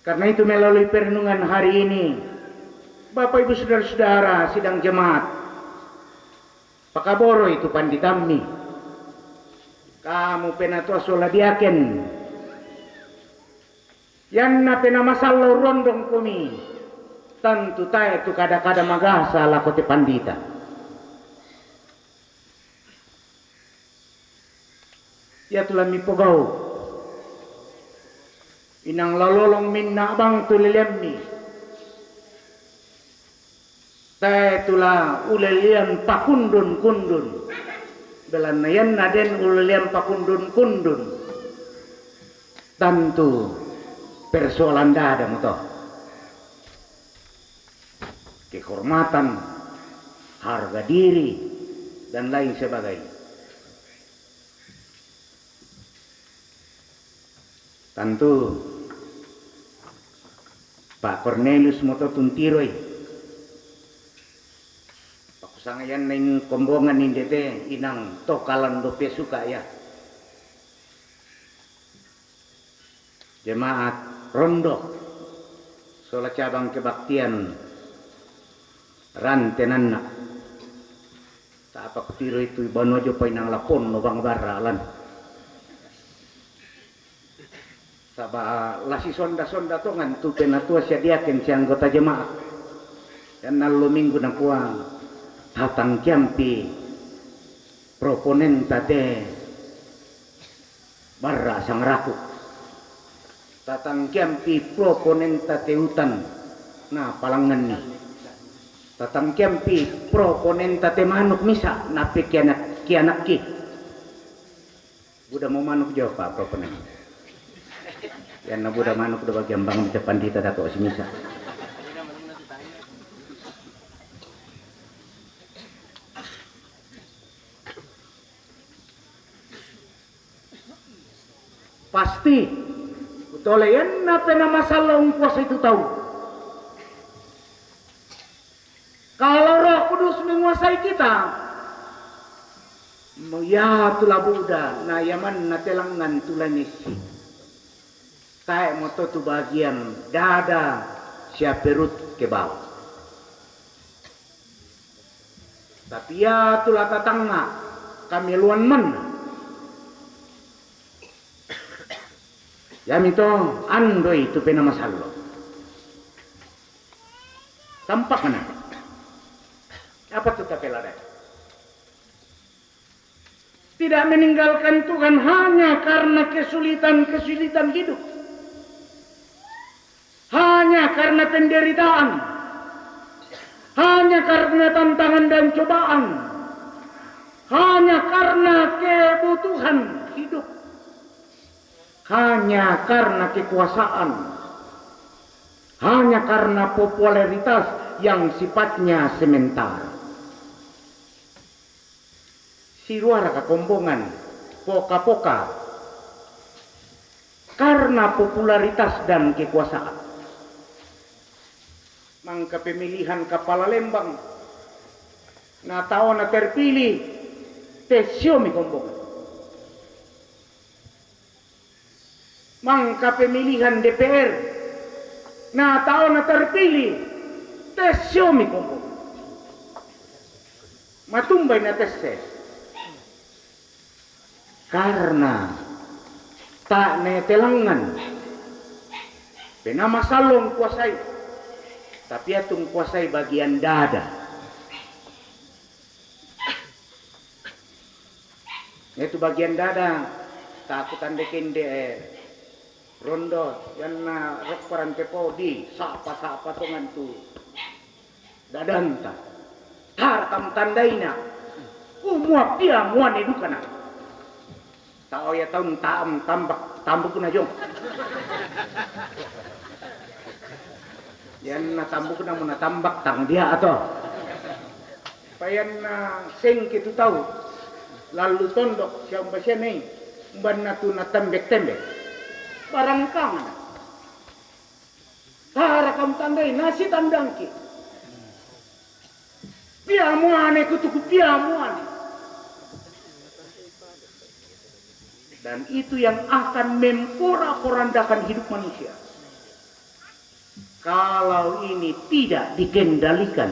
Karena itu melalui perenungan hari ini, Bapak Ibu Saudara-saudara sidang jemaat, pakaboro itu panditami, kamu penatua soladiaken, yan na penamasalo rondong kumi, tentu tayo itu kada-kada magasa lakote pandita. Ya tulah mipogau, inang lalolong minna abang tulilemni, tayo tulah ulelian pakundun-kundun, belan na yan na den ulelian pakundun-kundun, tentu persoalan dada mo to. Kehormatan, harga diri, dan lain sebagainya. Tentu Pak Cornelius moto tuntiroy. Pakusangayan na yung kombongan ni dete inang tokalan do pesuka ya. Jemaat Rondo sola cabang kebaktian rantenan na sa apakutiro itu banojo pa inang lapon no bang baralan saba lasi sonda-sonda to ngan tu penatua siya diaken si anggota jemaat yan nalo minggu na kuwa hatang kiampi proponenta de barra sang raku tatang kiampi proponenta teutan na palangan ni tatang kiampi proponenta te manuk misa na kianak ki buda mau manuk jawab pak proponen yan na buda manuk do bagian bang di depan dita dato si misa pasti betul yan na penamasalah kuasa itu tahu. Kalau Roh Kudus menguasai kita, ya tulah Buddha, na yaman na telangan tulah nisi. Tayo mo to tu bagian dada siya perut ke bawah. Tapi ya tulah tatangga kami luan man. Ya mito andoy itu penamasallo. Tampak mana? Apa tuh tapeladai? Tidak meninggalkan Tuhan hanya karena kesulitan-kesulitan hidup. Hanya karena penderitaan. Hanya karena tantangan dan cobaan. Hanya karena kebutuhan hidup. Hanya karena kekuasaan. Hanya karena popularitas yang sifatnya sementara. Siruara kakombongan, poka-poka, karena popularitas dan kekuasaan. Mangka pemilihan kepala Lembang, na tao na terpilih, tesyomi kombongan. Mangka pemilihan DPR, na tao na terpilih, tesyomi kombongan. Matumbay na teses. Karena tak netelangan penamasalong kuasai tapi atung kuasai bagian dada itu bagian dada takutan dekende rondo yan na rokparan kepo di sapa-sapa tongan tu dadanta tarakam tandaina umuap dia muan edukana Tao ya taon tambok na jong. Yan natambok na mo natambak tang dia ato. Payan na sing kitu tahu. Lalu tondok siang basya nih. Umban na tu natambek-tembek. Barang kang na. Tara kam tandai nasi tandang ki. Piamuane kutuku piamuane. Dan itu yang akan memporak-porandakan hidup manusia. Kalau ini tidak dikendalikan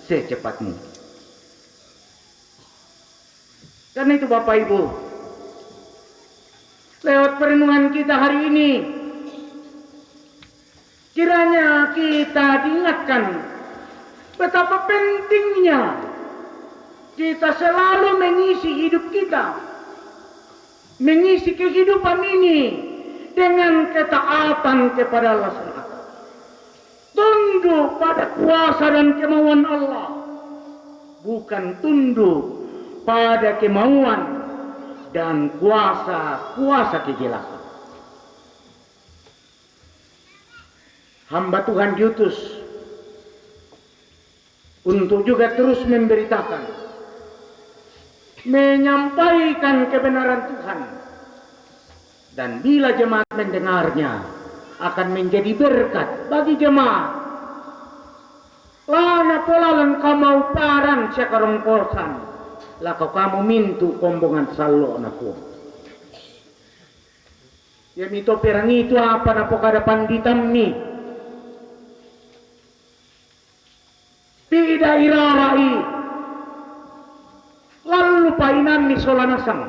secepat mungkin. Karena itu Bapak Ibu, lewat perenungan kita hari ini, kiranya kita diingatkan betapa pentingnya kita selalu mengisi hidup kita, mengisi kehidupan ini dengan ketaatan kepada Allah SWT. Tunduk pada kuasa dan kemauan Allah, bukan tunduk pada kemauan dan kuasa kejelasan. Hamba Tuhan diutus untuk juga terus memberitakan, menyampaikan kebenaran Tuhan, dan bila jemaat mendengarnya akan menjadi berkat bagi jemaat. Lana polalan kamau paran sekarang kosan, lako kamu mintu kombongan salo naku. Ya mito perang itu apa na pokada panditam ni. Pida irarai. Lalu painan ni solanasang.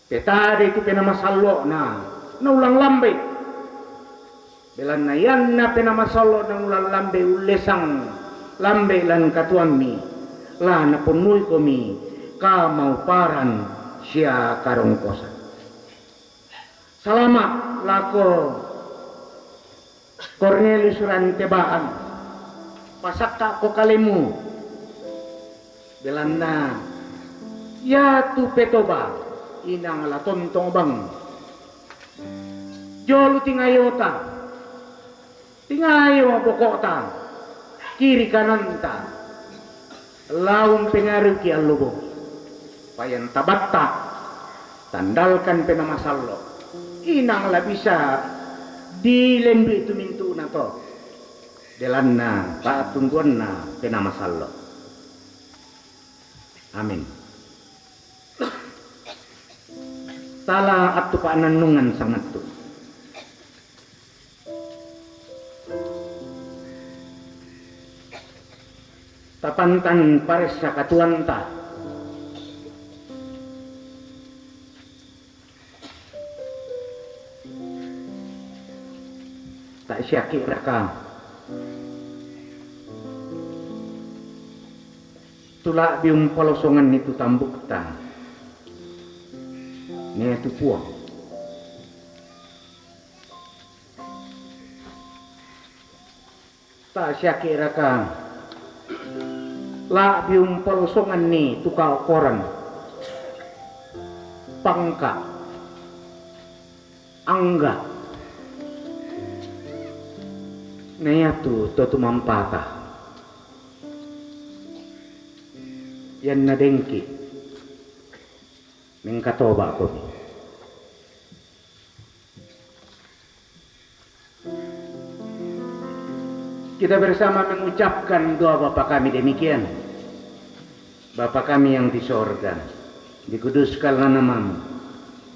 Petade itu pena masalo na ulang lambe. Belan na yan na pena masalo na ulang lambe ulesang lambe lan katuami. La na punui komi kamau paran sia karong kosan. Salamat lako Cornelius Rantebaan. Pasakka ko kalimu. Belanda ya tu petoba inang la tontong bang. Jolu tingayota. Tingayo bokota. Kiri kanan ta. Laung pengaruh ki alubo. Payan tabatta. Tandalkan penamasallo. Inang la bisa dilembu itu mintu na to. Delanna paatungguan na penamasallo. Amin. Tala at paananungan sangat tu. Tapantan pares sa katuan ta. Tak siya kira ka. Tula biung palosongan itu tambuk ta. Ni itu puang. Tak siya kira ka. La biung palosongan ni tukau koran. Pangka. Angga. Naya tu totu mampata. Yan na dengki. Mengkatoba ko. Kita bersama mengucapkan doa Bapa kami demikian. Bapa kami yang di sorga, dikuduskanlah namamu,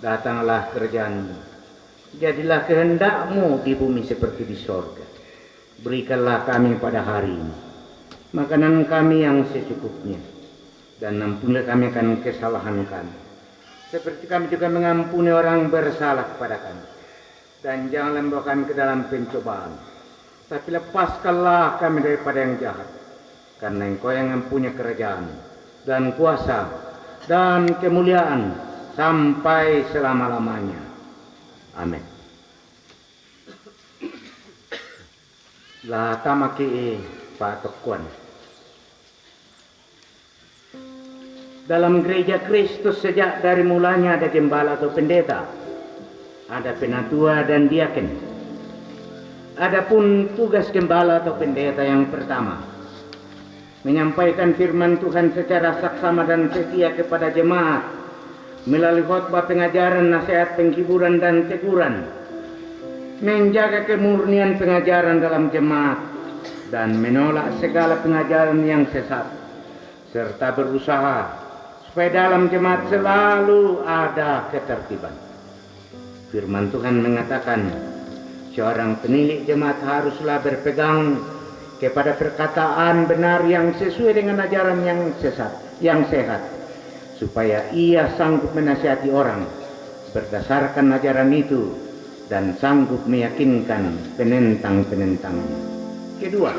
datanglah kerjaanmu, jadilah kehendakmu di bumi seperti di sorga. Berikanlah kami pada hari ini makanan kami yang secukupnya, dan ampunilah kami akan kesalahan kami, seperti kami juga mengampuni orang bersalah kepada kami. Dan janganlah membawa kami ke dalam pencobaan, tapi lepaskanlah kami daripada yang jahat, karena Engkau yang mempunyai kerajaan dan kuasa dan kemuliaan sampai selama-lamanya. Amin. La tamaki patokuan. Dalam gereja Kristus sejak dari mulanya ada gembala atau pendeta, ada penatua dan diaken. Adapun tugas gembala atau pendeta yang pertama, menyampaikan firman Tuhan secara saksama dan setia kepada jemaat melalui khotbah, pengajaran, nasihat, penghiburan dan teguran, menjaga kemurnian pengajaran dalam jemaat dan menolak segala pengajaran yang sesat, serta berusaha supaya dalam jemaat selalu ada ketertiban. Firman Tuhan mengatakan, seorang penilik jemaat haruslah berpegang kepada perkataan benar yang sesuai dengan ajaran yang sehat, supaya ia sanggup menasihati orang berdasarkan ajaran itu dan sanggup meyakinkan penentang-penentangnya. Kedua,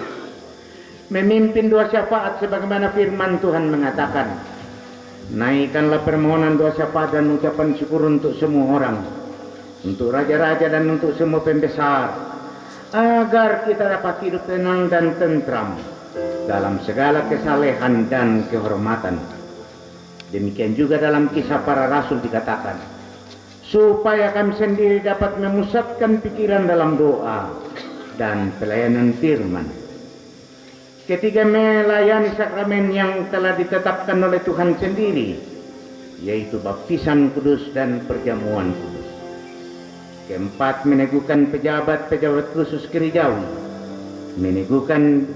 memimpin doa syafaat sebagaimana firman Tuhan mengatakan, naikkanlah permohonan doa syafaat dan ucapan syukur untuk semua orang, untuk raja-raja dan untuk semua pembesar, agar kita dapat hidup tenang dan tentram dalam segala kesalehan dan kehormatan. Demikian juga dalam Kisah Para Rasul dikatakan, supaya kami sendiri dapat memusatkan pikiran dalam doa dan pelayanan firman. Ketiga, melayani sakramen yang telah ditetapkan oleh Tuhan sendiri, yaitu baptisan kudus dan perjamuan kudus. Keempat, meneguhkan pejabat-pejabat khusus gerejawi, meneguhkan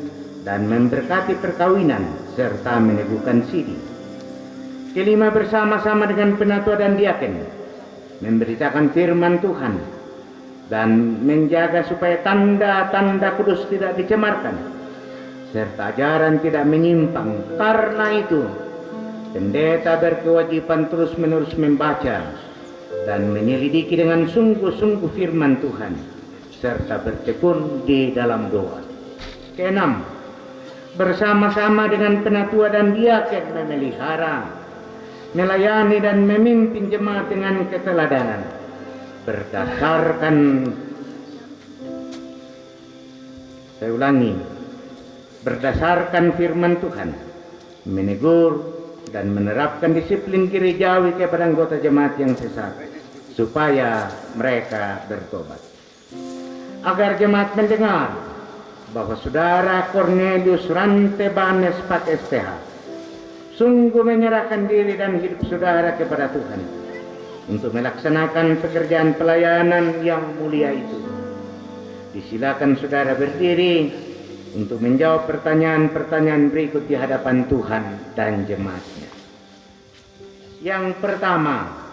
dan memberkati perkawinan, serta meneguhkan siri. Kelima, bersama-sama dengan penatua dan diaken, memberitakan firman Tuhan dan menjaga supaya tanda-tanda kudus tidak dicemarkan, serta ajaran tidak menyimpang. Karena itu, pendeta berkewajiban terus-menerus membaca dan menyelidiki dengan sungguh-sungguh firman Tuhan, serta bertekun di dalam doa. Keenam, bersama-sama dengan penatua dan diaken memelihara, melayani dan memimpin jemaat dengan keteladanan, berdasarkan, saya ulangi, berdasarkan firman Tuhan, menegur dan menerapkan disiplin gerejawi kepada anggota jemaat yang sesat, supaya mereka bertobat. Agar jemaat mendengar bahwa saudara Cornelius Rantebanes Pak SPH sungguh menyerahkan diri dan hidup saudara kepada Tuhan untuk melaksanakan pekerjaan pelayanan yang mulia itu. Disilakan saudara berdiri untuk menjawab pertanyaan-pertanyaan berikut di hadapan Tuhan dan jemaatnya. Yang pertama,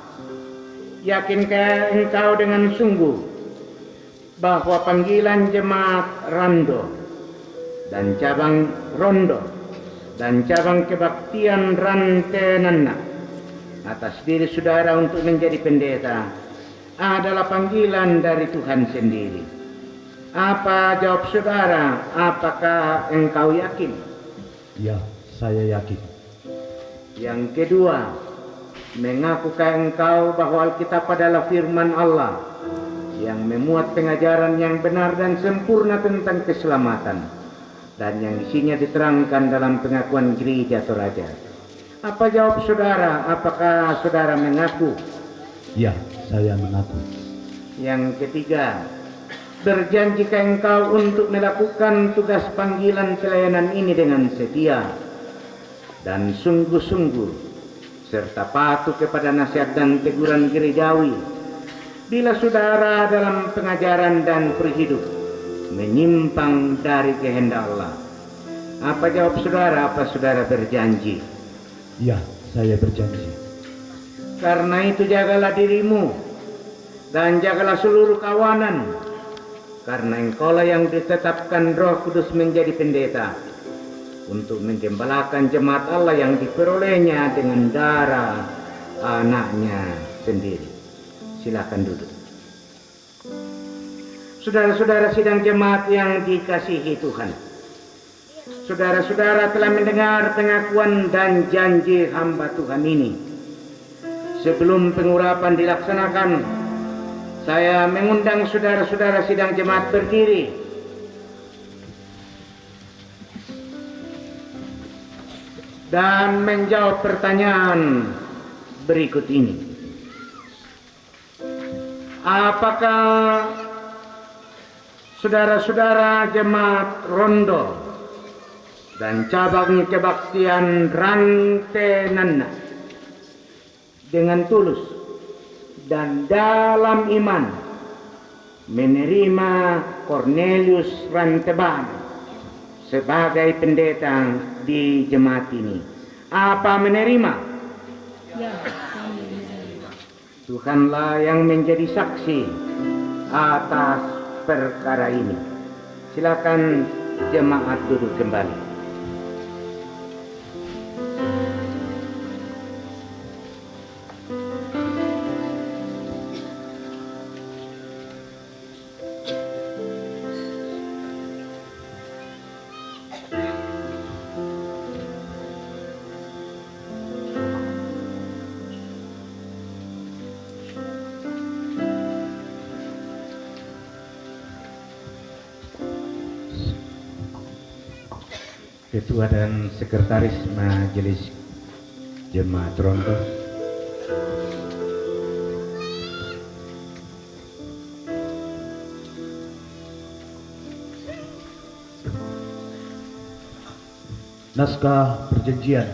yakinkah engkau dengan sungguh bahwa panggilan jemaat Rando dan cabang kebaktian Rantenana atas diri saudara untuk menjadi pendeta adalah panggilan dari Tuhan sendiri? Apa jawab saudara? Apakah engkau yakin? Ya, saya yakin. Yang kedua, mengakukah engkau bahwa Alkitab adalah firman Allah yang memuat pengajaran yang benar dan sempurna tentang keselamatan, dan yang isinya diterangkan dalam pengakuan gereja Toraja? Apa jawab saudara? Apakah saudara mengaku? Ya, saya mengaku. Yang ketiga, berjanjikah engkau untuk melakukan tugas panggilan pelayanan ini dengan setia dan sungguh-sungguh, serta patuh kepada nasihat dan teguran gerejawi bila saudara dalam pengajaran dan berhidup menyimpang dari kehendak Allah? Apa jawab saudara? Apa saudara berjanji? Ya, saya berjanji. Karena itu jagalah dirimu dan jagalah seluruh kawanan, karena engkaulah yang ditetapkan Roh Kudus menjadi pendeta untuk menggembalakan jemaat Allah yang diperolehnya dengan darah anaknya sendiri. Silakan duduk. Saudara-saudara sidang jemaat yang dikasihi Tuhan, saudara-saudara telah mendengar pengakuan dan janji hamba Tuhan ini. Sebelum pengurapan dilaksanakan, saya mengundang saudara-saudara sidang jemaat berdiri. dan menjawab pertanyaan berikut ini. Apakah saudara-saudara jemaat Rondo dan cabang kebaktian Rantenana dengan tulus dan dalam iman menerima Cornelius Ranteban sebagai pendeta di jemaat ini? Apa menerima? Ya. Tuhanlah yang menjadi saksi atas perkara ini. Silakan jemaat duduk kembali. Ketua dan Sekretaris Majelis Jemaat Rondo, naskah perjanjian.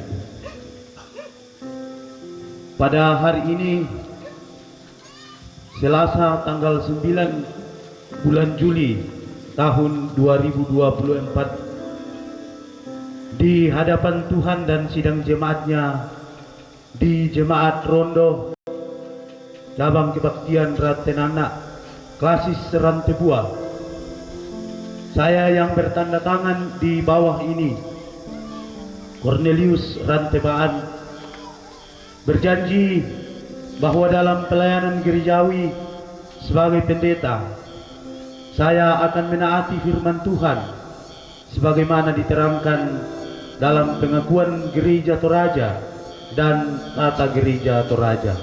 Pada hari ini, Selasa tanggal 9 bulan Juli tahun 2024, di hadapan Tuhan dan sidang jemaatnya di Jemaat Rondo Cabang Kebaktian Rantenana Klasis Rantebua, saya yang bertanda tangan di bawah ini, Cornelius Rantebaan, berjanji bahwa dalam pelayanan gerejawi sebagai pendeta, saya akan menaati firman Tuhan sebagaimana diterangkan dalam pengakuan Gereja Toraja dan Tata Gereja Toraja.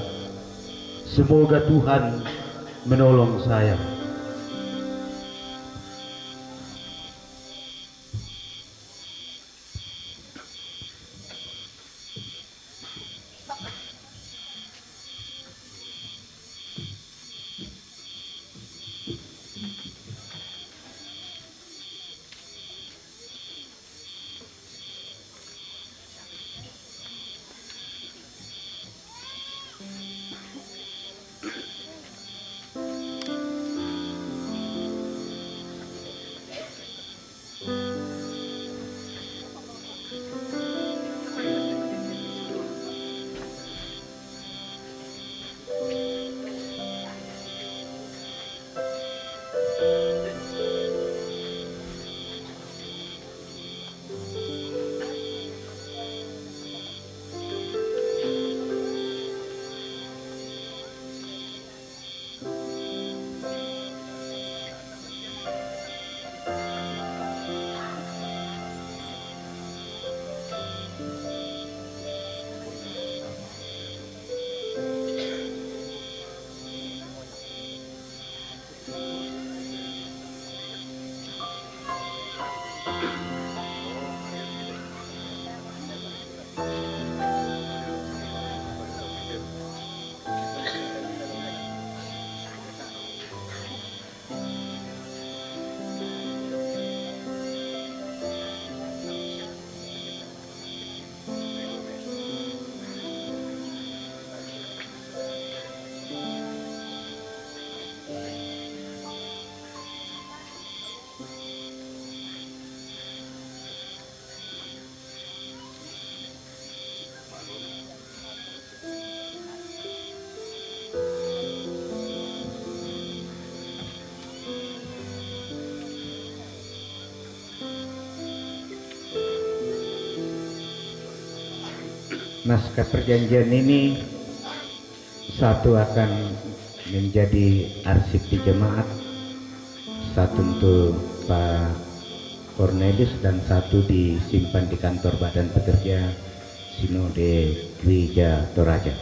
Semoga Tuhan menolong saya. Naskah perjanjian ini satu akan menjadi arsip di jemaat, satu untuk Pak Cornelius dan satu disimpan di kantor Badan Pekerja Sinode Gereja Toraja.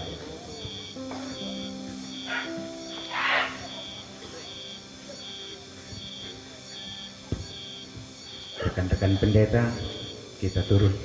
Rekan-rekan pendeta, kita turun.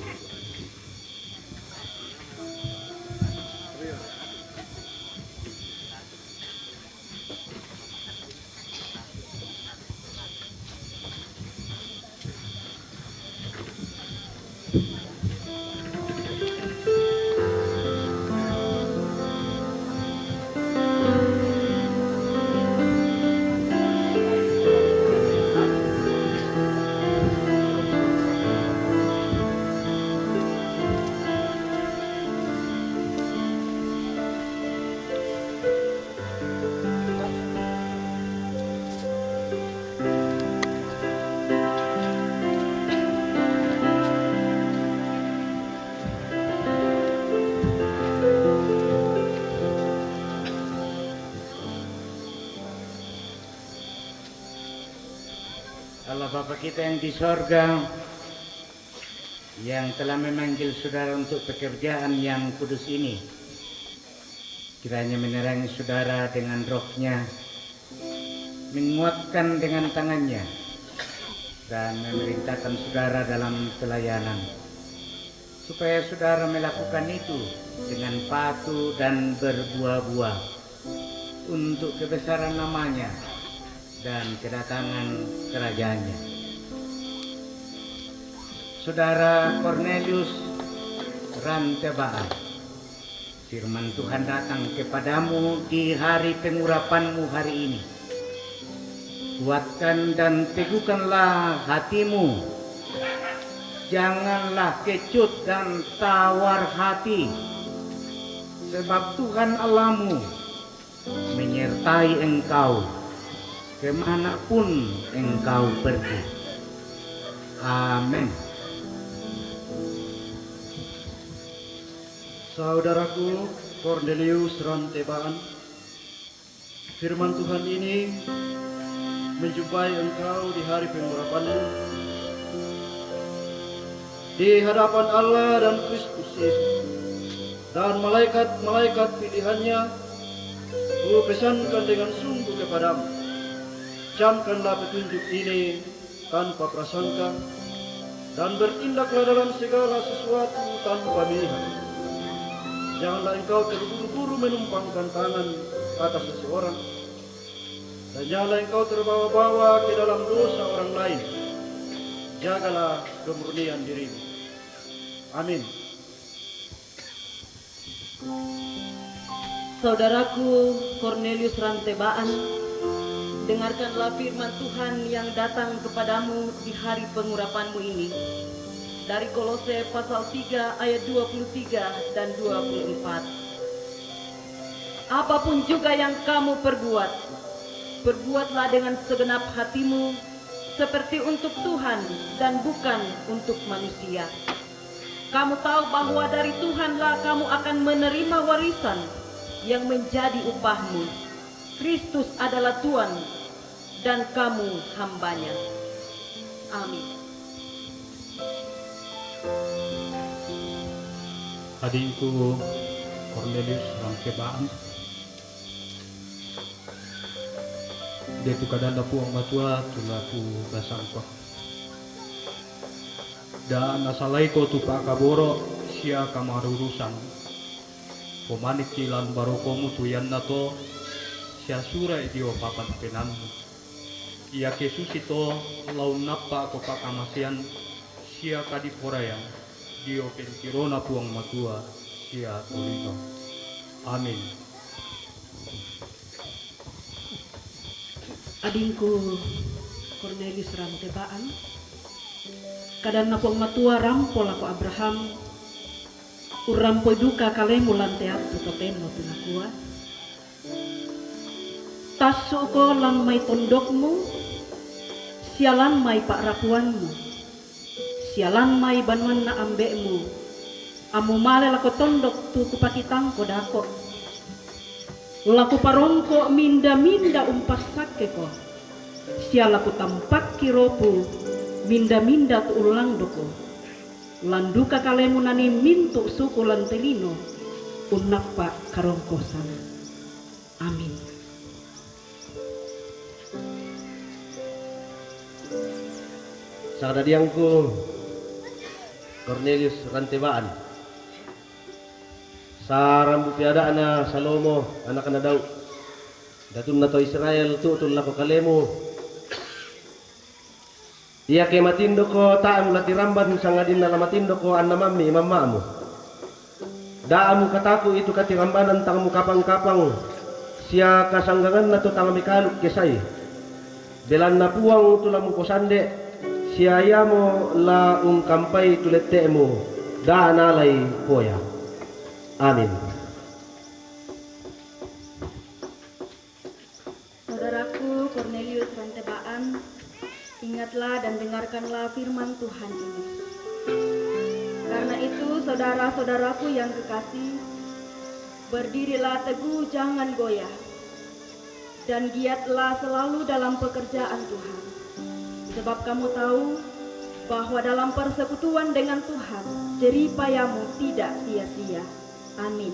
Allah Bapa kita yang di sorga, yang telah memanggil saudara untuk pekerjaan yang kudus ini, kiranya menerangi saudara dengan rohnya, menguatkan dengan tangannya, dan memerintahkan saudara dalam pelayanan, supaya saudara melakukan itu dengan patuh dan berbuah-buah untuk kebesaran namanya dan kedatangan kerajaannya. Saudara Cornelius Rantebaan, firman Tuhan datang kepadamu di hari pengurapanmu hari ini. Kuatkan dan teguhkanlah hatimu. Janganlah kecut dan tawar hati, sebab Tuhan Allahmu menyertai engkau kemanapun engkau pergi. Amin. Saudaraku Cornelius Rantebaan, firman Tuhan ini menjumpai engkau di hari pengurapanmu di hadapan Allah dan Kristus Yesus dan malaikat-malaikat pilihannya. Ku pesankan dengan sungguh kepadamu, camkanlah petunjuk ini tanpa prasangka dan bertindaklah dalam segala sesuatu tanpa pilihan. Janganlah engkau terburu-buru menumpangkan tangan atas seseorang, dan janganlah engkau terbawa-bawa ke dalam dosa orang lain. Jagalah kemurnian dirimu. Amin. Saudaraku Cornelius Rantebaan, dengarkanlah firman Tuhan yang datang kepadamu di hari pengurapanmu ini, dari Kolose pasal 3 ayat 23 dan 24. Apapun juga yang kamu perbuat, perbuatlah dengan segenap hatimu, seperti untuk Tuhan dan bukan untuk manusia. Kamu tahu bahwa dari Tuhanlah kamu akan menerima warisan yang menjadi upahmu. Kristus adalah Tuhan dan kamu hambanya. Amin. Adikku Cornelius Rantebaan, dia tu kadanda puang matua tulaku kasangko. Dan asalai ko tu pak kaboro sia kamarurusan. Pomanik cilan barokomu tuyan na to sia sura idio papan penanmu. Ia kesus ito laun napa ko pakamasian sia kadiporayang dio penkirona puang matua sia tulino. Amin. Adingku Cornelius Rantebaan, kadang napong matua rampol ako Abraham, urampoy duka kalemu lanteat tutotemo tunakua. Taso ko lang may tondokmu, sialan may paarapuanmu, sialan may banwan na ambemu, amumalel ako tondok tu kupakitang ko dako. Laku parongko minda-minda umpasakke ko, sialaku tampak kiropu minda-minda tu ulang doko. Landuka kalemu nani mintu suku lantelino, unapa karongko sana. Amin. Saudariangku Cornelius Rantebaan, sa rambu piada na Salomo anak na daw datun na to Israel tutun lako kalemo iya ke matindo ko taam lati ramban sangadin na matindo ko an namami mama mo daamu kataku itu katirambanan tangmu kapang-kapang siya kasanggangan na to tangami kaluk kesay belan na puang tulamu ko sande siya yamo la kampai tulette mo da nalay poya. Amin. Saudaraku Cornelius Rantebaan, ingatlah dan dengarkanlah firman Tuhan ini. Karena itu saudara-saudaraku yang kekasih, berdirilah teguh jangan goyah, dan giatlah selalu dalam pekerjaan Tuhan. sebab kamu tahu bahwa dalam persekutuan dengan Tuhan, jerih payahmu tidak sia-sia. Amin.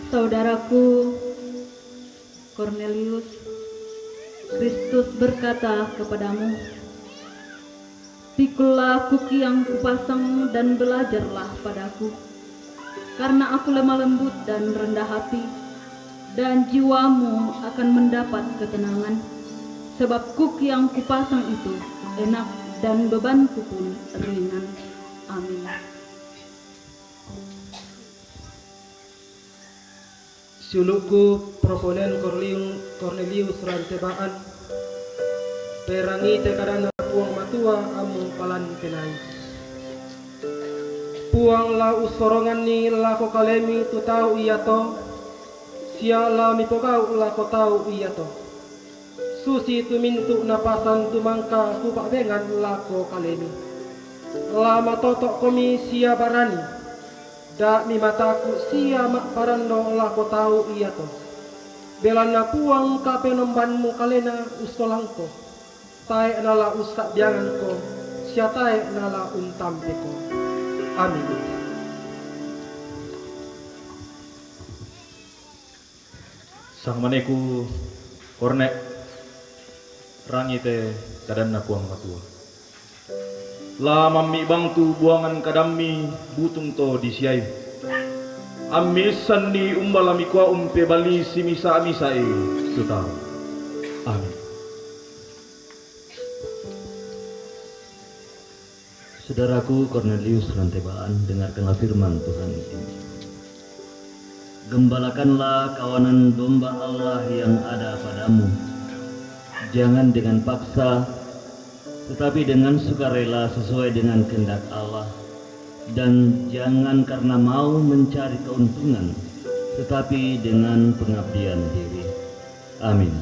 Saudaraku Cornelius, Kristus berkata kepadamu, "Pikulah kuki yang kupasang dan belajarlah padaku, karena aku lemah lembut dan rendah hati, dan jiwamu akan mendapat ketenangan. Sebab kuki yang kupasang itu enak dan bebanku pun ringan." Amin. Sulukku proponen Cornelius rantebaan, perangi tekadana puang matua amu palan penai. Puang la usorongan ni lako kalemi tu tau iya to, sia la mipokau lako tau iya to. Susi tu mintu napasan tu mangka tu pak bengan lako kalemi. Lama totok komi sia barani, dak mi mataku sia mak parando lako tau iya to. Belana puang kape nombanmu kalena ustolangko, tae nala usak bianganko, sia tae nala untampeko. Amin. Sang maneku kornek rangi te kadanna puang matua. La mammi bangtu buangan kadammi butung to disiai. Ammi sandi umbalami kwa umpe bali simisa misai tutau. Amin. Saudaraku Cornelius rantebaan, dengarkanlah firman Tuhan ini. Gembalakanlah kawanan domba Allah yang ada padamu. Jangan dengan paksa, tetapi dengan sukarela sesuai dengan kehendak Allah. Dan jangan karena mau mencari keuntungan, tetapi dengan pengabdian diri. Amin.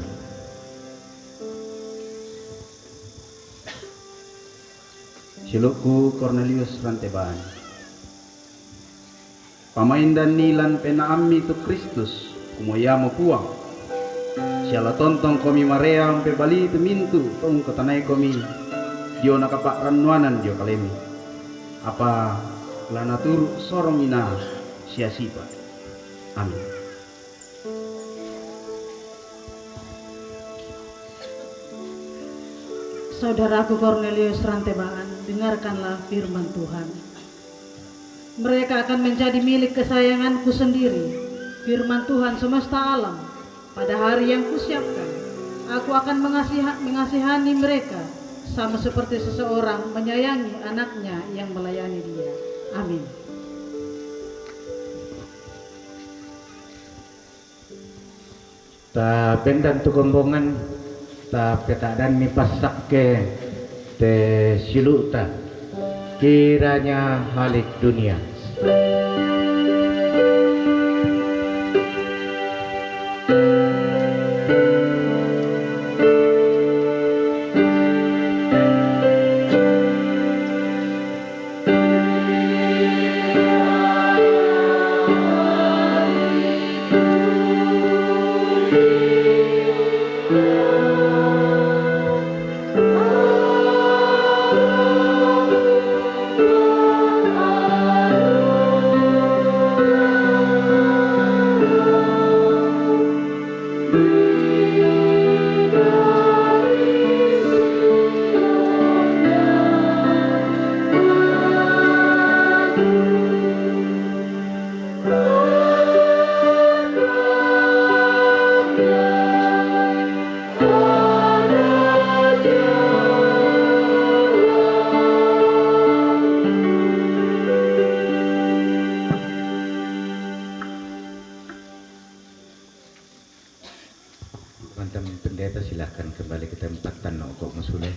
Silukku Cornelius rantebaan, pamaindan nilan penaammi tu Kristus kumoyamo puang. Siala tontong komi marea ampe bali tu mintu tong ketanai komi dio nakapak ranwanan dio kalemi. Apa lana turu sorong ina sia-sipa. Amin. Saudaraku Cornelius rantebaan, dengarkanlah firman Tuhan. Mereka akan menjadi milik kesayanganku sendiri, firman Tuhan semesta alam. Pada hari yang kusiapkan, aku akan mengasihani mereka, sama seperti seseorang menyayangi anaknya yang melayani dia. Amin. Ta bendan tu gombongan ta petadan mi pasak ke te siluta kiranya halik dunia. Teman-teman pendeta silahkan kembali ke tempat tanah kok Mas Sule.